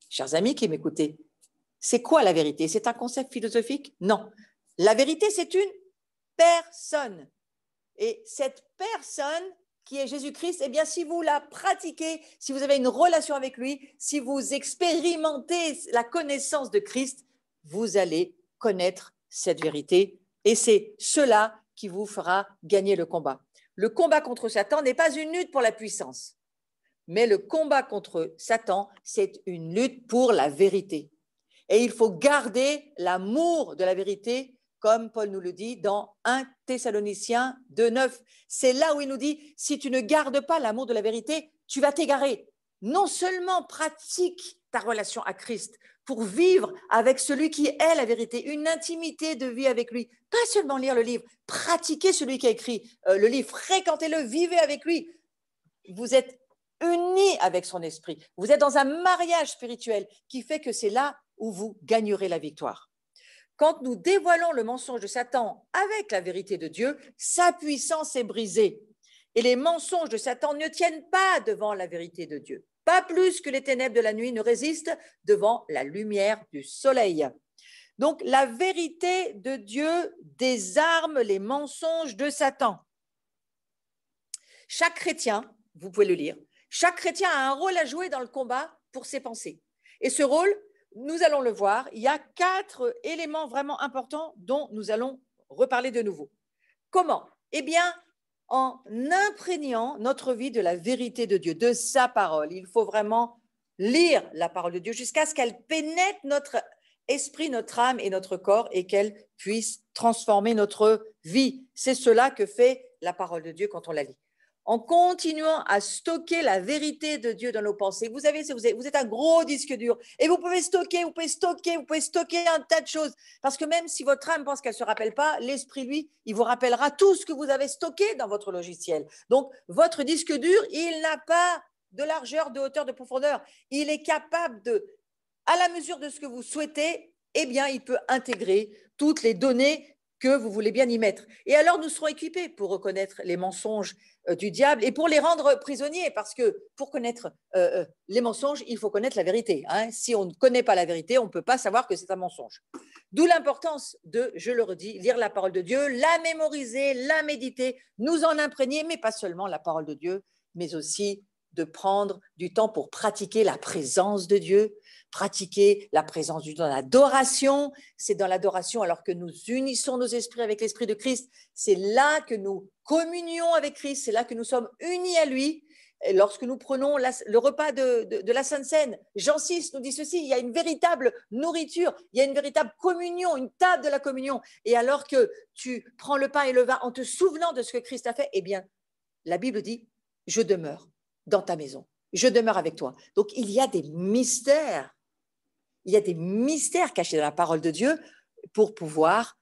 Chers amis qui m'écoutez, c'est quoi la vérité? C'est un concept philosophique? Non. La vérité, c'est une personne. Et cette personne qui est Jésus-Christ, eh bien, si vous la pratiquez, si vous avez une relation avec lui, si vous expérimentez la connaissance de Christ, vous allez connaître cette vérité. Et c'est cela qui vous fera gagner le combat. Le combat contre Satan n'est pas une lutte pour la puissance, mais le combat contre Satan, c'est une lutte pour la vérité. Et il faut garder l'amour de la vérité, comme Paul nous le dit dans 1 Thessaloniciens 2,9. C'est là où il nous dit, si tu ne gardes pas l'amour de la vérité, tu vas t'égarer. Non seulement pratique ta relation à Christ pour vivre avec celui qui est la vérité, une intimité de vie avec lui. Pas seulement lire le livre, pratiquez celui qui a écrit le livre, fréquentez-le, vivez avec lui. Vous êtes unis avec son esprit. Vous êtes dans un mariage spirituel qui fait que c'est là où vous gagnerez la victoire. Quand nous dévoilons le mensonge de Satan avec la vérité de Dieu, sa puissance est brisée. Et les mensonges de Satan ne tiennent pas devant la vérité de Dieu. Pas plus que les ténèbres de la nuit ne résistent devant la lumière du soleil. Donc, la vérité de Dieu désarme les mensonges de Satan. Chaque chrétien, vous pouvez le lire, chaque chrétien a un rôle à jouer dans le combat pour ses pensées. Et ce rôle, nous allons le voir, il y a 4 éléments vraiment importants dont nous allons reparler de nouveau. Comment? Eh bien, en imprégnant notre vie de la vérité de Dieu, de sa parole. Il faut vraiment lire la parole de Dieu jusqu'à ce qu'elle pénètre notre esprit, notre âme et notre corps et qu'elle puisse transformer notre vie. C'est cela que fait la parole de Dieu quand on la lit. En continuant à stocker la vérité de Dieu dans nos pensées. Vous savez, vous êtes un gros disque dur et vous pouvez stocker un tas de choses. Parce que même si votre âme pense qu'elle ne se rappelle pas, l'esprit, lui, il vous rappellera tout ce que vous avez stocké dans votre logiciel. Donc, votre disque dur, il n'a pas de largeur, de hauteur, de profondeur. Il est capable de, à la mesure de ce que vous souhaitez, eh bien, il peut intégrer toutes les données que vous voulez bien y mettre. Et alors, nous serons équipés pour reconnaître les mensonges du diable et pour les rendre prisonniers, parce que pour connaître les mensonges, il faut connaître la vérité. Hein. Si on ne connaît pas la vérité, on ne peut pas savoir que c'est un mensonge. D'où l'importance de, je le redis, lire la parole de Dieu, la mémoriser, la méditer, nous en imprégner, mais pas seulement la parole de Dieu, mais aussi de prendre du temps pour pratiquer la présence de Dieu, pratiquer la présence de Dieu dans l'adoration. C'est dans l'adoration, alors que nous unissons nos esprits avec l'Esprit de Christ, c'est là que nous communions avec Christ, c'est là que nous sommes unis à lui. Et lorsque nous prenons le repas de la Sainte Seine, Jean 6 nous dit ceci, il y a une véritable nourriture, il y a une véritable communion, une table de la communion. Et alors que tu prends le pain et le vin en te souvenant de ce que Christ a fait, eh bien, la Bible dit, je demeure dans ta maison, je demeure avec toi. Donc, il y a des mystères cachés dans la parole de Dieu pour pouvoir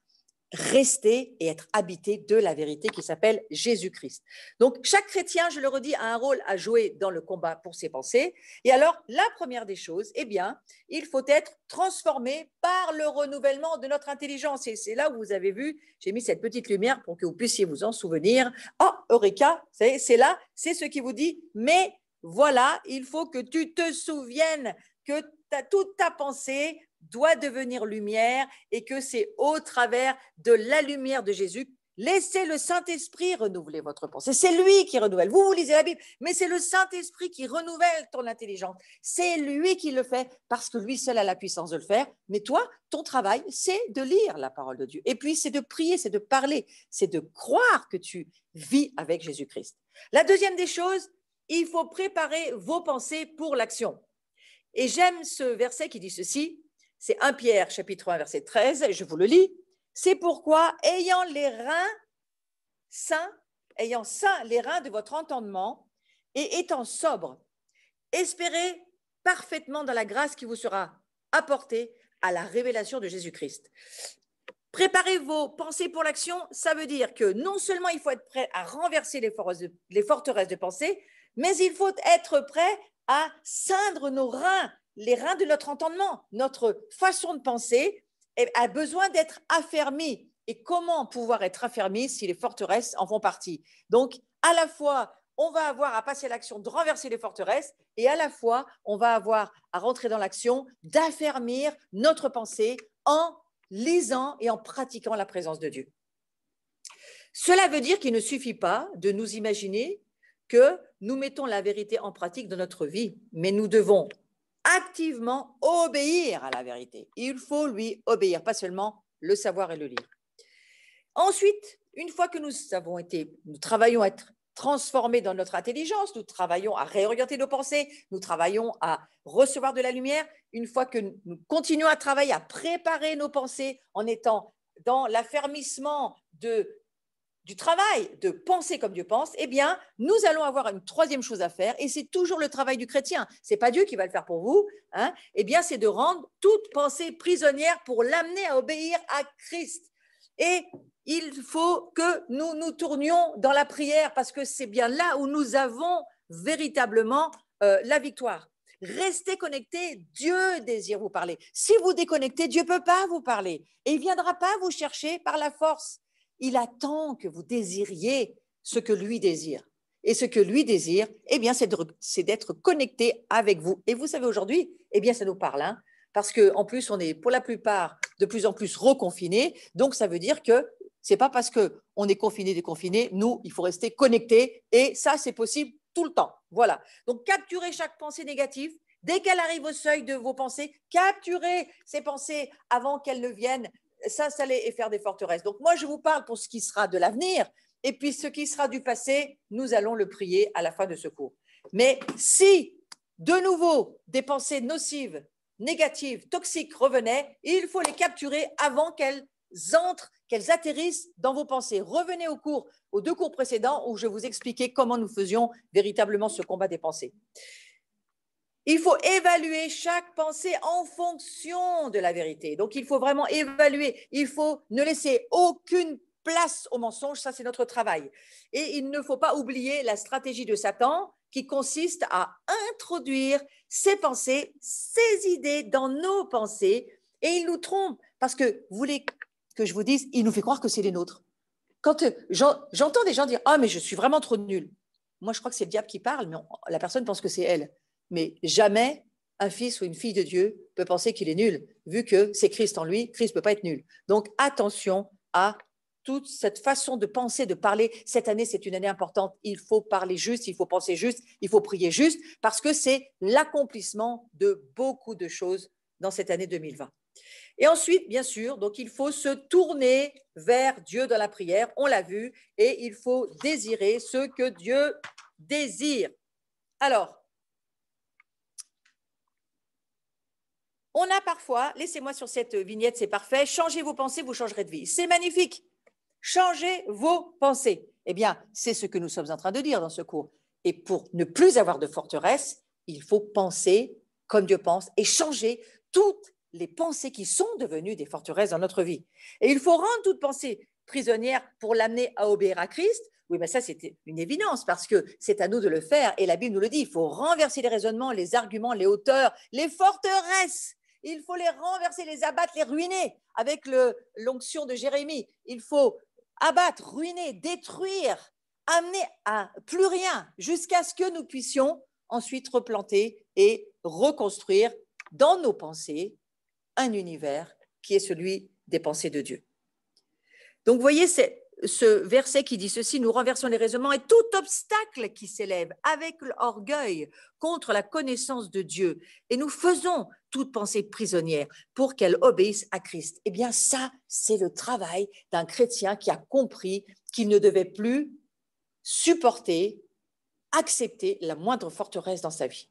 rester et être habité de la vérité qui s'appelle Jésus-Christ. Donc, chaque chrétien, je le redis, a un rôle à jouer dans le combat pour ses pensées. Et alors, la première des choses, eh bien, il faut être transformé par le renouvellement de notre intelligence. Et c'est là où vous avez vu, j'ai mis cette petite lumière pour que vous puissiez vous en souvenir. Oh, Eureka, c'est là, c'est ce qui vous dit, mais voilà, il faut que tu te souviennes que toute ta pensée doit devenir lumière et que c'est au travers de la lumière de Jésus. Laissez le Saint-Esprit renouveler votre pensée. C'est lui qui renouvelle. Vous lisez la Bible, mais c'est le Saint-Esprit qui renouvelle ton intelligence. C'est lui qui le fait parce que lui seul a la puissance de le faire. Mais toi, ton travail, c'est de lire la parole de Dieu. Et puis, c'est de prier, c'est de parler, c'est de croire que tu vis avec Jésus-Christ. La deuxième des choses, il faut préparer vos pensées pour l'action. Et j'aime ce verset qui dit ceci. C'est 1 Pierre, chapitre 1, verset 13, je vous le lis. C'est pourquoi, ayant sains les reins de votre entendement et étant sobre, espérez parfaitement dans la grâce qui vous sera apportée à la révélation de Jésus-Christ. Préparez vos pensées pour l'action, ça veut dire que non seulement il faut être prêt à renverser les forteresses de pensée, mais il faut être prêt à ceindre nos reins, les reins de notre entendement. Notre façon de penser a besoin d'être affermie. Et comment pouvoir être affermie si les forteresses en font partie? Donc, à la fois, on va avoir à passer à l'action de renverser les forteresses et à la fois, on va avoir à rentrer dans l'action d'affermir notre pensée en lisant et en pratiquant la présence de Dieu. Cela veut dire qu'il ne suffit pas de nous imaginer que nous mettons la vérité en pratique dans notre vie, mais nous devons activement obéir à la vérité. Il faut lui obéir, pas seulement le savoir et le lire. Ensuite, une fois que nous travaillons à être transformés dans notre intelligence, nous travaillons à réorienter nos pensées, nous travaillons à recevoir de la lumière, une fois que nous continuons à travailler, à préparer nos pensées en étant dans l'affermissement du travail de penser comme Dieu pense, eh bien, nous allons avoir une troisième chose à faire, et c'est toujours le travail du chrétien. Ce n'est pas Dieu qui va le faire pour vous, hein, eh bien, c'est de rendre toute pensée prisonnière pour l'amener à obéir à Christ. Et il faut que nous nous tournions dans la prière, parce que c'est bien là où nous avons véritablement la victoire. Restez connectés, Dieu désire vous parler. Si vous déconnectez, Dieu ne peut pas vous parler, et il ne viendra pas vous chercher par la force. Il attend que vous désiriez ce que lui désire. Et ce que lui désire, eh bien, c'est d'être connecté avec vous. Et vous savez, aujourd'hui, eh bien, ça nous parle, hein, parce qu'en plus, on est pour la plupart de plus en plus reconfinés. Donc, ça veut dire que ce n'est pas parce qu'on est confiné, déconfiné. Nous, il faut rester connecté. Et ça, c'est possible tout le temps. Voilà. Donc, capturez chaque pensée négative. Dès qu'elle arrive au seuil de vos pensées, capturez ces pensées avant qu'elles ne viennent s'installer et faire des forteresses. Donc, moi, je vous parle pour ce qui sera de l'avenir, et puis ce qui sera du passé, nous allons le prier à la fin de ce cours. Mais si, de nouveau, des pensées nocives, négatives, toxiques revenaient, il faut les capturer avant qu'elles entrent, qu'elles atterrissent dans vos pensées. Revenez aux 2 cours précédents où je vous expliquais comment nous faisions véritablement ce combat des pensées. Il faut évaluer chaque pensée en fonction de la vérité. Donc, il faut vraiment évaluer. Il faut ne laisser aucune place au mensonge. Ça, c'est notre travail. Et il ne faut pas oublier la stratégie de Satan qui consiste à introduire ses pensées, ses idées dans nos pensées. Et il nous trompe parce que, vous voulez que je vous dise, il nous fait croire que c'est les nôtres. Quand j'entends des gens dire « Ah, mais je suis vraiment trop nulle ». Moi, je crois que c'est le diable qui parle, mais la personne pense que c'est elle. Mais jamais un fils ou une fille de Dieu peut penser qu'il est nul, vu que c'est Christ en lui, Christ ne peut pas être nul. Donc, attention à toute cette façon de penser, de parler. Cette année, c'est une année importante. Il faut parler juste, il faut penser juste, il faut prier juste, parce que c'est l'accomplissement de beaucoup de choses dans cette année 2020. Et ensuite, bien sûr, donc il faut se tourner vers Dieu dans la prière, on l'a vu, et il faut désirer ce que Dieu désire. Alors, on a parfois, laissez-moi sur cette vignette, c'est parfait, changez vos pensées, vous changerez de vie. C'est magnifique. Changez vos pensées. Eh bien, c'est ce que nous sommes en train de dire dans ce cours. Et pour ne plus avoir de forteresse, il faut penser comme Dieu pense et changer toutes les pensées qui sont devenues des forteresses dans notre vie. Et il faut rendre toute pensée prisonnière pour l'amener à obéir à Christ. Oui, mais ça, c'est une évidence parce que c'est à nous de le faire. Et la Bible nous le dit, il faut renverser les raisonnements, les arguments, les hauteurs, les forteresses. Il faut les renverser, les abattre, les ruiner avec l'onction de Jérémie. Il faut abattre, ruiner, détruire, amener à plus rien jusqu'à ce que nous puissions ensuite replanter et reconstruire dans nos pensées un univers qui est celui des pensées de Dieu. Donc, vous voyez, c'est ce verset qui dit ceci, nous renversons les raisonnements et tout obstacle qui s'élève avec l'orgueil contre la connaissance de Dieu et nous faisons toute pensée prisonnière pour qu'elle obéisse à Christ. Eh bien, ça, c'est le travail d'un chrétien qui a compris qu'il ne devait plus supporter, accepter la moindre forteresse dans sa vie.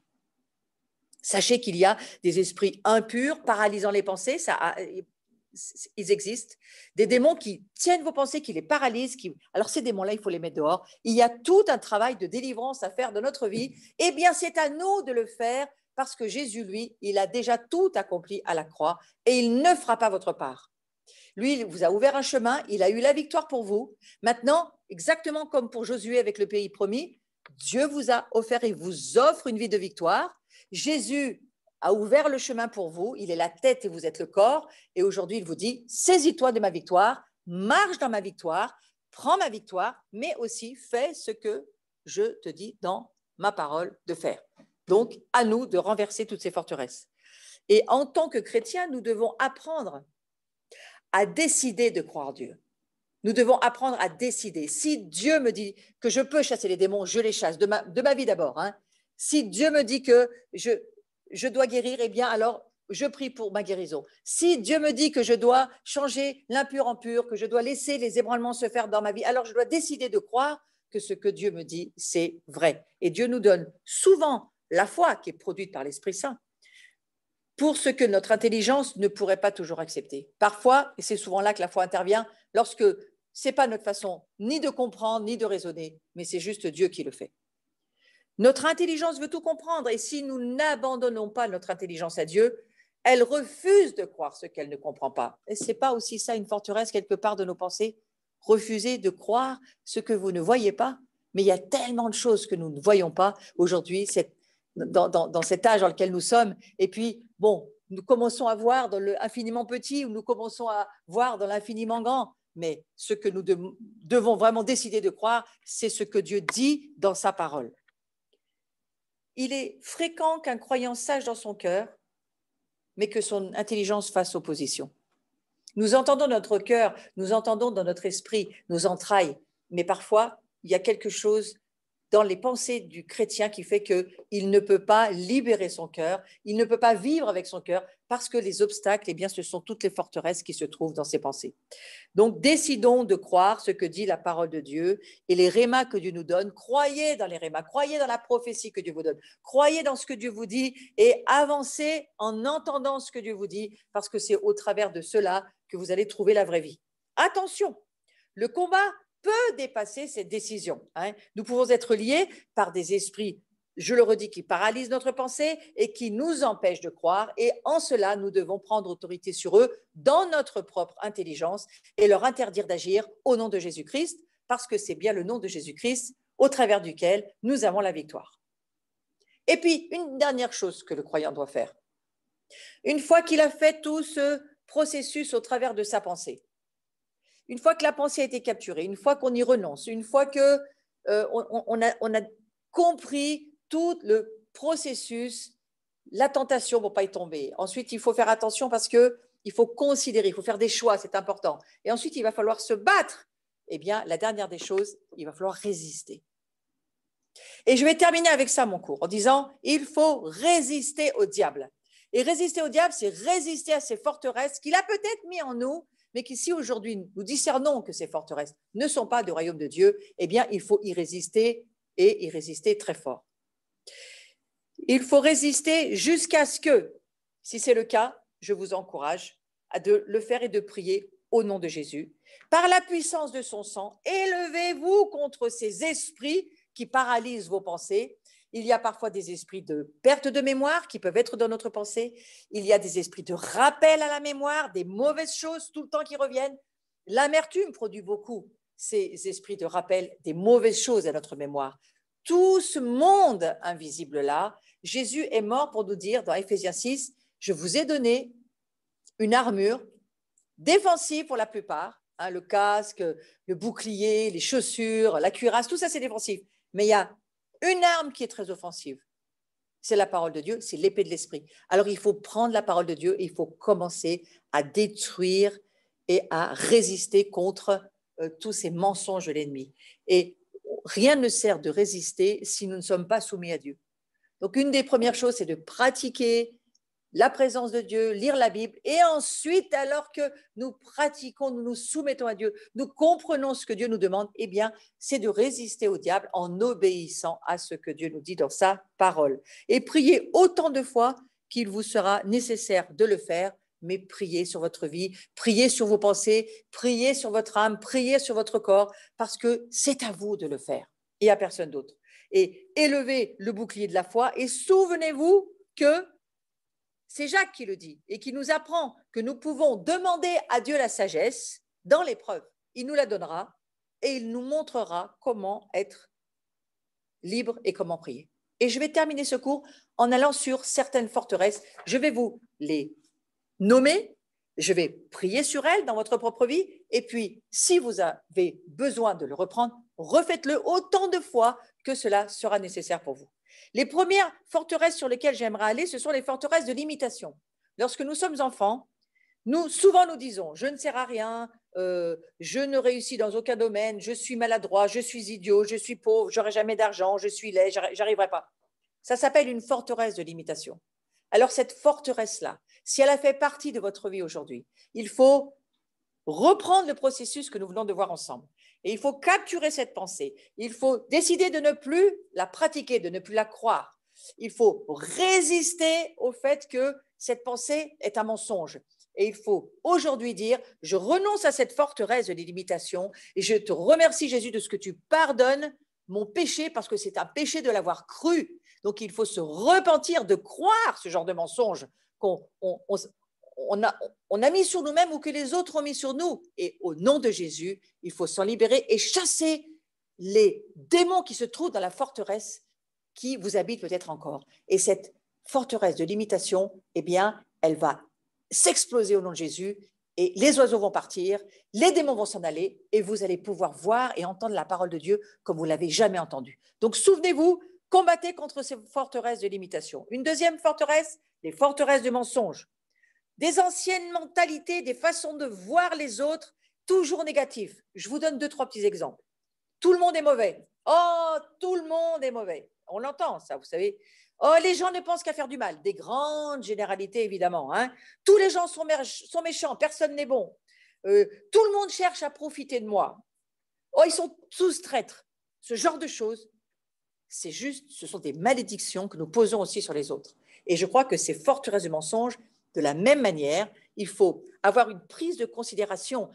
Sachez qu'il y a des esprits impurs paralysant les pensées, ils existent, des démons qui tiennent vos pensées, qui les paralysent. Alors ces démons-là, il faut les mettre dehors. Il y a tout un travail de délivrance à faire dans notre vie. Eh bien, c'est à nous de le faire parce que Jésus, lui, il a déjà tout accompli à la croix et il ne fera pas votre part. Lui, il vous a ouvert un chemin, il a eu la victoire pour vous. Maintenant, exactement comme pour Josué avec le pays promis, Dieu vous a offert et vous offre une vie de victoire. Jésus a ouvert le chemin pour vous, il est la tête et vous êtes le corps. Et aujourd'hui, il vous dit, saisis-toi de ma victoire, marche dans ma victoire, prends ma victoire, mais aussi fais ce que je te dis dans ma parole de faire. Donc, à nous de renverser toutes ces forteresses. Et en tant que chrétiens, nous devons apprendre à décider de croire Dieu. Nous devons apprendre à décider. Si Dieu me dit que je peux chasser les démons, je les chasse, de ma vie d'abord. Hein. Si Dieu me dit que je dois guérir, eh bien alors je prie pour ma guérison. Si Dieu me dit que je dois changer l'impur en pur, que je dois laisser les ébranlements se faire dans ma vie, alors je dois décider de croire que ce que Dieu me dit, c'est vrai. Et Dieu nous donne souvent la foi qui est produite par l'Esprit Saint pour ce que notre intelligence ne pourrait pas toujours accepter. Parfois, et c'est souvent là que la foi intervient, lorsque ce n'est pas notre façon ni de comprendre, ni de raisonner, mais c'est juste Dieu qui le fait. Notre intelligence veut tout comprendre, et si nous n'abandonnons pas notre intelligence à Dieu, elle refuse de croire ce qu'elle ne comprend pas. Et ce n'est pas aussi ça une forteresse quelque part de nos pensées? Refuser de croire ce que vous ne voyez pas. Mais il y a tellement de choses que nous ne voyons pas aujourd'hui, dans cet âge dans lequel nous sommes. Et puis, bon, nous commençons à voir dans l'infiniment petit ou nous commençons à voir dans l'infiniment grand. Mais ce que nous devons vraiment décider de croire, c'est ce que Dieu dit dans sa parole. Il est fréquent qu'un croyant sache dans son cœur, mais que son intelligence fasse opposition. Nous entendons notre cœur, nous entendons dans notre esprit, nos entrailles, mais parfois, il y a quelque chose dans les pensées du chrétien qui fait qu'il ne peut pas libérer son cœur, il ne peut pas vivre avec son cœur, parce que les obstacles, eh bien, ce sont toutes les forteresses qui se trouvent dans ses pensées. Donc, décidons de croire ce que dit la parole de Dieu et les rémas que Dieu nous donne. Croyez dans les rémas, croyez dans la prophétie que Dieu vous donne, croyez dans ce que Dieu vous dit et avancez en entendant ce que Dieu vous dit, parce que c'est au travers de cela que vous allez trouver la vraie vie. Attention, le combat peut dépasser cette décision. Hein. Nous pouvons être liés par des esprits, je le redis, qui paralysent notre pensée et qui nous empêchent de croire. Et en cela, nous devons prendre autorité sur eux dans notre propre intelligence et leur interdire d'agir au nom de Jésus-Christ, parce que c'est bien le nom de Jésus-Christ au travers duquel nous avons la victoire. Et puis, une dernière chose que le croyant doit faire. Une fois qu'il a fait tout ce processus au travers de sa pensée, une fois que la pensée a été capturée, une fois qu'on y renonce, une fois qu'on a compris tout le processus, la tentation pour ne pas y tomber. Ensuite, il faut faire attention parce qu'il faut considérer, il faut faire des choix, c'est important. Et ensuite, il va falloir se battre. Eh bien, la dernière des choses, il va falloir résister. Et je vais terminer avec ça, mon cours, en disant, il faut résister au diable. Et résister au diable, c'est résister à ces forteresses qu'il a peut-être mis en nous, mais que si aujourd'hui nous discernons que ces forteresses ne sont pas du royaume de Dieu, eh bien, il faut y résister et y résister très fort. Il faut résister jusqu'à ce que, si c'est le cas, je vous encourage à le faire et de prier au nom de Jésus. Par la puissance de son sang, élevez-vous contre ces esprits qui paralysent vos pensées. Il y a parfois des esprits de perte de mémoire qui peuvent être dans notre pensée. Il y a des esprits de rappel à la mémoire, des mauvaises choses tout le temps qui reviennent. L'amertume produit beaucoup ces esprits de rappel, des mauvaises choses à notre mémoire. Tout ce monde invisible-là, Jésus est mort pour nous dire dans Éphésiens 6, je vous ai donné une armure défensive pour la plupart, hein, le casque, le bouclier, les chaussures, la cuirasse, tout ça c'est défensif. Mais il y a une arme qui est très offensive, c'est la parole de Dieu, c'est l'épée de l'esprit. Alors il faut prendre la parole de Dieu et il faut commencer à détruire et à résister contre tous ces mensonges de l'ennemi. Et rien ne sert de résister si nous ne sommes pas soumis à Dieu. Donc une des premières choses, c'est de pratiquer la présence de Dieu, lire la Bible, et ensuite, alors que nous pratiquons, nous nous soumettons à Dieu, nous comprenons ce que Dieu nous demande, eh bien, c'est de résister au diable en obéissant à ce que Dieu nous dit dans sa parole. Et priez autant de fois qu'il vous sera nécessaire de le faire, mais priez sur votre vie, priez sur vos pensées, priez sur votre âme, priez sur votre corps, parce que c'est à vous de le faire et à personne d'autre. Et élevez le bouclier de la foi et souvenez-vous que c'est Jacques qui le dit et qui nous apprend que nous pouvons demander à Dieu la sagesse dans l'épreuve. Il nous la donnera et il nous montrera comment être libre et comment prier. Et je vais terminer ce cours en allant sur certaines forteresses. Je vais vous les nommer, je vais prier sur elles dans votre propre vie et puis si vous avez besoin de le reprendre, refaites-le autant de fois que cela sera nécessaire pour vous. Les premières forteresses sur lesquelles j'aimerais aller, ce sont les forteresses de l'imitation. Lorsque nous sommes enfants, souvent nous disons « je ne sers à rien, je ne réussis dans aucun domaine, je suis maladroit, je suis idiot, je suis pauvre, j'aurai jamais d'argent, je suis laid, j'arriverai pas. Ça s'appelle une forteresse de limitation. Alors cette forteresse-là, si elle a fait partie de votre vie aujourd'hui, il faut reprendre le processus que nous venons de voir ensemble. Et il faut capturer cette pensée. Il faut décider de ne plus la pratiquer, de ne plus la croire. Il faut résister au fait que cette pensée est un mensonge. Et il faut aujourd'hui dire, je renonce à cette forteresse de limitation et je te remercie, Jésus, de ce que tu pardonnes mon péché parce que c'est un péché de l'avoir cru. Donc, il faut se repentir de croire ce genre de mensonge qu'on on a mis sur nous-mêmes ou que les autres ont mis sur nous. Et au nom de Jésus, il faut s'en libérer et chasser les démons qui se trouvent dans la forteresse qui vous habite peut-être encore. Et cette forteresse de limitation, eh bien, elle va s'exploser au nom de Jésus et les oiseaux vont partir, les démons vont s'en aller et vous allez pouvoir voir et entendre la parole de Dieu comme vous ne l'avez jamais entendue. Donc, souvenez-vous, combattez contre ces forteresses de limitation. Une deuxième forteresse, les forteresses de mensonges. Des anciennes mentalités, des façons de voir les autres, toujours négatives. Je vous donne 2-3 petits exemples. Tout le monde est mauvais. Oh, tout le monde est mauvais. On l'entend, ça, vous savez. Oh, les gens ne pensent qu'à faire du mal. Des grandes généralités, évidemment. Hein. Tous les gens sont méchants, personne n'est bon. Tout le monde cherche à profiter de moi. Oh, ils sont tous traîtres. Ce genre de choses, c'est juste, ce sont des malédictions que nous posons aussi sur les autres. Et je crois que ces forteresses de mensonges, de la même manière, il faut avoir une prise de considération,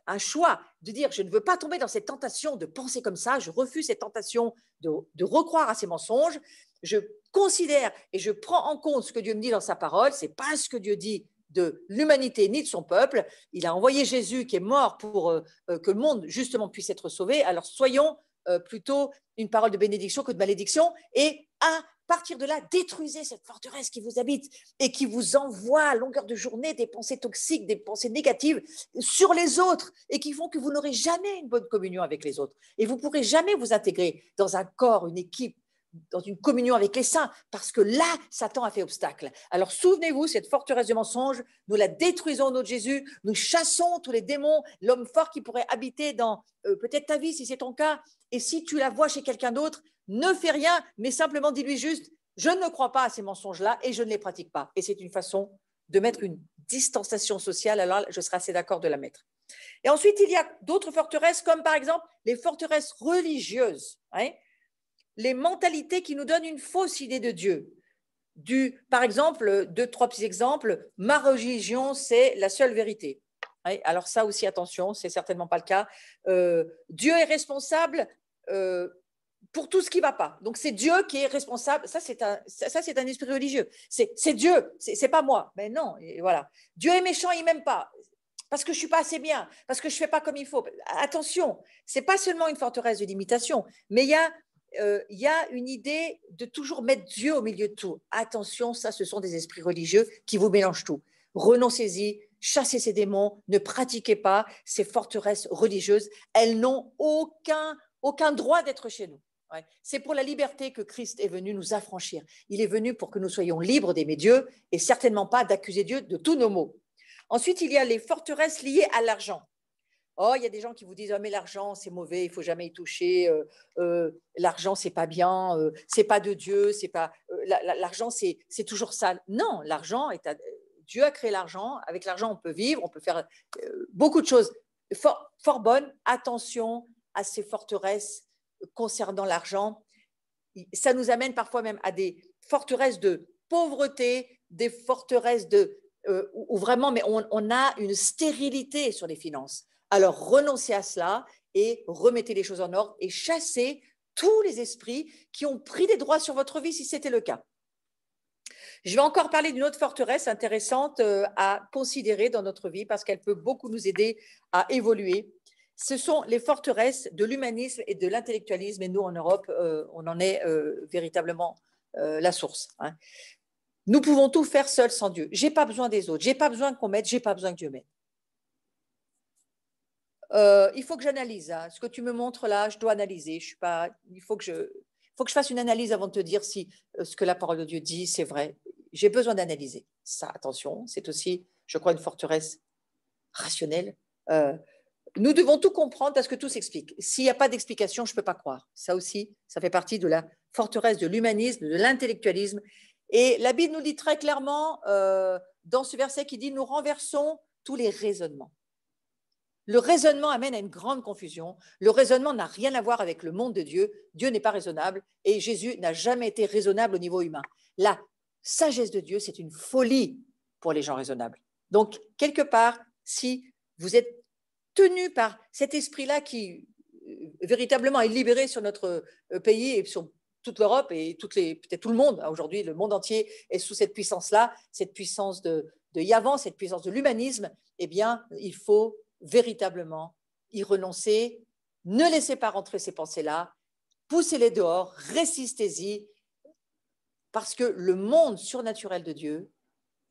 un choix de dire je ne veux pas tomber dans cette tentation de penser comme ça, je refuse cette tentation de recroire à ces mensonges, je considère et je prends en compte ce que Dieu me dit dans sa parole, ce n'est pas ce que Dieu dit de l'humanité ni de son peuple, il a envoyé Jésus qui est mort pour que le monde justement puisse être sauvé, alors soyons plutôt une parole de bénédiction que de malédiction et à partir de là, détruisez cette forteresse qui vous habite et qui vous envoie à longueur de journée des pensées toxiques, des pensées négatives sur les autres et qui font que vous n'aurez jamais une bonne communion avec les autres. Et vous ne pourrez jamais vous intégrer dans un corps, une équipe, dans une communion avec les saints, parce que là, Satan a fait obstacle. Alors souvenez-vous, cette forteresse de mensonges, nous la détruisons au nom de Jésus, nous chassons tous les démons, l'homme fort qui pourrait habiter dans peut-être ta vie, si c'est ton cas, et si tu la vois chez quelqu'un d'autre, ne fais rien, mais simplement dis-lui juste, je ne crois pas à ces mensonges-là et je ne les pratique pas. Et c'est une façon de mettre une distanciation sociale, alors je serai assez d'accord de la mettre. Et ensuite, il y a d'autres forteresses, comme par exemple les forteresses religieuses, hein, les mentalités qui nous donnent une fausse idée de Dieu. Par exemple, 2-3 petits exemples, ma religion, c'est la seule vérité. Alors ça aussi, attention, c'est certainement pas le cas. Dieu est responsable pour tout ce qui ne va pas. Donc, c'est Dieu qui est responsable. Ça, c'est un esprit religieux. C'est Dieu, c'est pas moi. Mais non, et voilà. Dieu est méchant, il ne m'aime pas. Parce que je ne suis pas assez bien, parce que je ne fais pas comme il faut. Attention, ce n'est pas seulement une forteresse de limitation, mais il y a une idée de toujours mettre Dieu au milieu de tout. Attention, ça, ce sont des esprits religieux qui vous mélangent tout. Renoncez-y, chassez ces démons, ne pratiquez pas ces forteresses religieuses. Elles n'ont aucun droit d'être chez nous. Ouais. C'est pour la liberté que Christ est venu nous affranchir. Il est venu pour que nous soyons libres d'aimer Dieu et certainement pas d'accuser Dieu de tous nos maux. Ensuite, il y a les forteresses liées à l'argent. Oh, il y a des gens qui vous disent oh, mais l'argent c'est mauvais, il faut jamais y toucher. L'argent c'est pas bien, c'est pas de Dieu, c'est pas l'argent c'est toujours sale. Non, Dieu a créé l'argent. Avec l'argent on peut vivre, on peut faire beaucoup de choses fort bonnes. Attention à ces forteresses concernant l'argent. Ça nous amène parfois même à des forteresses de pauvreté, des forteresses où vraiment mais on a une stérilité sur les finances. Alors, renoncez à cela et remettez les choses en ordre et chassez tous les esprits qui ont pris des droits sur votre vie si c'était le cas. Je vais encore parler d'une autre forteresse intéressante à considérer dans notre vie parce qu'elle peut beaucoup nous aider à évoluer. Ce sont les forteresses de l'humanisme et de l'intellectualisme et nous, en Europe, on en est véritablement la source. Hein. Nous pouvons tout faire seuls sans Dieu. Je n'ai pas besoin des autres, je n'ai pas besoin qu'on m'aide, je n'ai pas besoin que Dieu m'aide. Il faut que j'analyse. Hein. Ce que tu me montres là, je dois analyser. Il faut que je fasse une analyse avant de te dire si ce que la parole de Dieu dit, c'est vrai. J'ai besoin d'analyser. Ça, attention, c'est aussi, je crois, une forteresse rationnelle. nous devons tout comprendre parce que tout s'explique. S'il n'y a pas d'explication, je ne peux pas croire. Ça aussi, ça fait partie de la forteresse de l'humanisme, de l'intellectualisme. Et la Bible nous dit très clairement, dans ce verset qui dit « Nous renversons tous les raisonnements ». Le raisonnement amène à une grande confusion. Le raisonnement n'a rien à voir avec le monde de Dieu. Dieu n'est pas raisonnable et Jésus n'a jamais été raisonnable au niveau humain. La sagesse de Dieu, c'est une folie pour les gens raisonnables. Donc, quelque part, si vous êtes tenu par cet esprit-là qui véritablement est libéré sur notre pays et sur toute l'Europe et peut-être tout le monde, aujourd'hui, le monde entier est sous cette puissance-là, cette puissance de Yavan, cette puissance de l'humanisme, eh bien, il faut véritablement y renoncer, ne laissez pas rentrer ces pensées-là, poussez-les dehors, résistez-y, parce que le monde surnaturel de Dieu,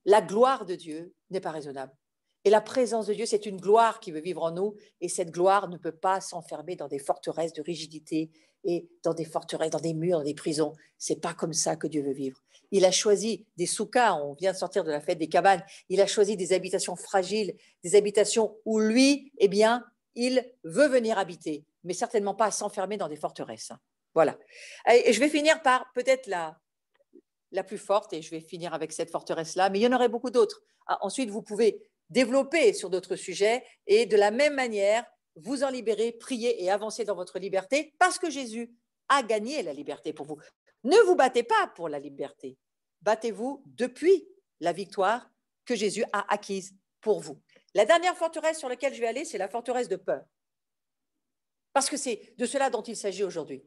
la gloire de Dieu n'est pas raisonnable. Et la présence de Dieu, c'est une gloire qui veut vivre en nous, et cette gloire ne peut pas s'enfermer dans des forteresses de rigidité et dans des forteresses, dans des murs, dans des prisons. C'est pas comme ça que Dieu veut vivre. Il a choisi des soukas, on vient de sortir de la fête des cabanes, il a choisi des habitations fragiles, des habitations où lui, eh bien, il veut venir habiter, mais certainement pas s'enfermer dans des forteresses. Voilà. Et je vais finir par peut-être la plus forte, et je vais finir avec cette forteresse-là, mais il y en aurait beaucoup d'autres. Ensuite, vous pouvez développer sur d'autres sujets et de la même manière, vous en libérer, prier et avancer dans votre liberté parce que Jésus a gagné la liberté pour vous. Ne vous battez pas pour la liberté. Battez-vous depuis la victoire que Jésus a acquise pour vous. La dernière forteresse sur laquelle je vais aller, c'est la forteresse de peur. Parce que c'est de cela dont il s'agit aujourd'hui.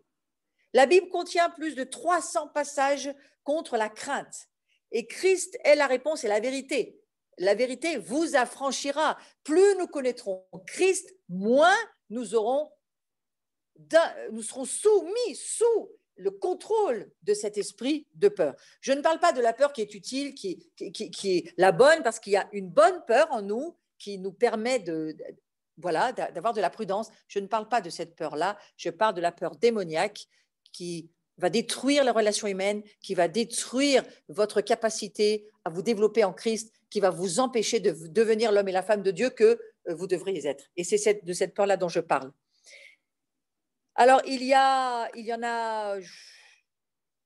La Bible contient plus de 300 passages contre la crainte. Et Christ est la réponse et la vérité. La vérité vous affranchira. Plus nous connaîtrons Christ, moins nous serons soumis sous le contrôle de cet esprit de peur. Je ne parle pas de la peur qui est utile, qui est la bonne, parce qu'il y a une bonne peur en nous qui nous permet d'avoir de la prudence. Je ne parle pas de cette peur-là, je parle de la peur démoniaque qui va détruire les relations humaines, qui va détruire votre capacité à vous développer en Christ, qui va vous empêcher de devenir l'homme et la femme de Dieu que vous devriez être. Et c'est de cette peur-là dont je parle. Alors, il y en a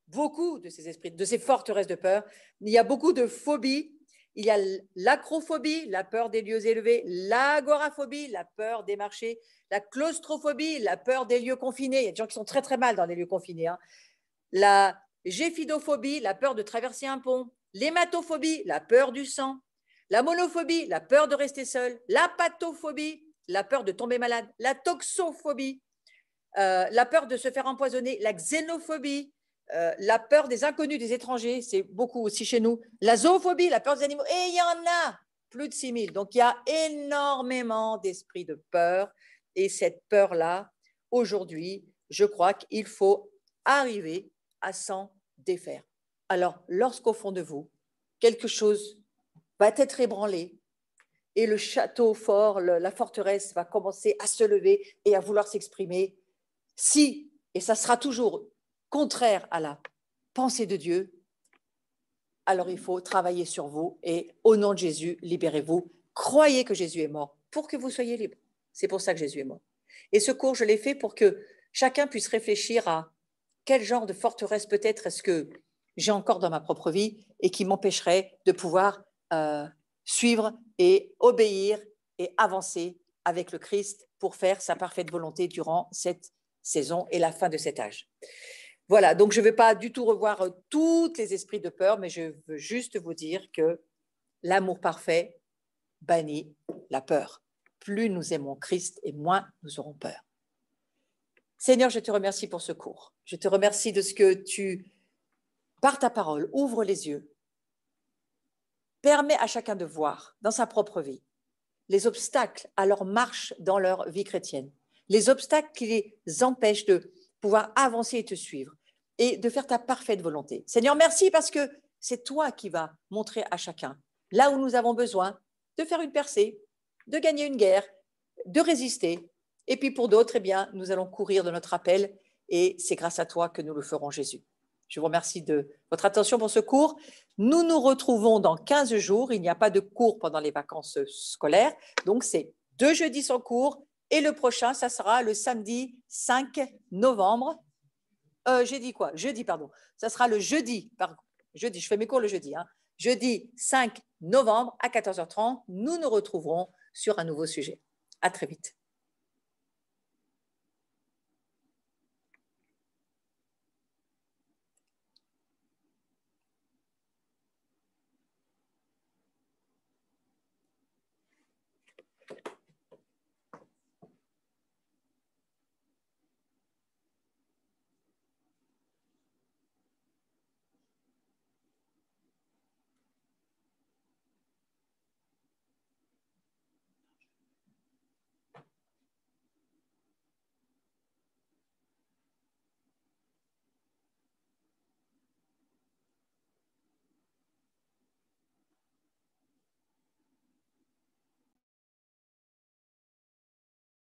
beaucoup de ces esprits, de ces forteresses de peur. Il y a beaucoup de phobies. Il y a l'acrophobie, la peur des lieux élevés, l'agoraphobie, la peur des marchés, la claustrophobie, la peur des lieux confinés. Il y a des gens qui sont très, très mal dans les lieux confinés. La géphidophobie, la peur de traverser un pont. L'hématophobie, la peur du sang. La monophobie, la peur de rester seul. L'apatophobie, la peur de tomber malade. La toxophobie, la peur de se faire empoisonner. La xénophobie, la peur des inconnus, des étrangers, c'est beaucoup aussi chez nous. La zoophobie, la peur des animaux. Et il y en a plus de 6000. Donc, il y a énormément d'esprits de peur. Et cette peur-là, aujourd'hui, je crois qu'il faut arriver à s'en défaire. Alors, lorsqu'au fond de vous, quelque chose va être ébranlé et le château fort, la forteresse va commencer à se lever et à vouloir s'exprimer, et ça sera toujours contraire à la pensée de Dieu, alors il faut travailler sur vous et au nom de Jésus, libérez-vous. Croyez que Jésus est mort pour que vous soyez libres. C'est pour ça que Jésus est mort. Et ce cours, je l'ai fait pour que chacun puisse réfléchir à quel genre de forteresse peut-être est-ce que j'ai encore dans ma propre vie et qui m'empêcherait de pouvoir suivre et obéir et avancer avec le Christ pour faire sa parfaite volonté durant cette saison et la fin de cet âge. Voilà, donc je ne vais pas du tout revoir tous les esprits de peur, mais je veux juste vous dire que l'amour parfait bannit la peur. Plus nous aimons Christ et moins nous aurons peur. Seigneur, je te remercie pour ce cours. Je te remercie de ce que tu, par ta parole, ouvres les yeux, permets à chacun de voir dans sa propre vie les obstacles à leur marche dans leur vie chrétienne, les obstacles qui les empêchent de pouvoir avancer et te suivre et de faire ta parfaite volonté. Seigneur, merci parce que c'est toi qui vas montrer à chacun, là où nous avons besoin, de faire une percée, de gagner une guerre, de résister. Et puis pour d'autres, eh bien, nous allons courir de notre appel et c'est grâce à toi que nous le ferons, Jésus. Je vous remercie de votre attention pour ce cours. Nous nous retrouvons dans 15 jours. Il n'y a pas de cours pendant les vacances scolaires. Donc, c'est 2 jeudis sans cours Et le prochain, ça sera le samedi 5 novembre. J'ai dit quoi? Jeudi, pardon. Ça sera le jeudi. Jeudi, je fais mes cours le jeudi. Hein. Jeudi 5 novembre à 14h30, nous nous retrouverons sur un nouveau sujet. À très vite.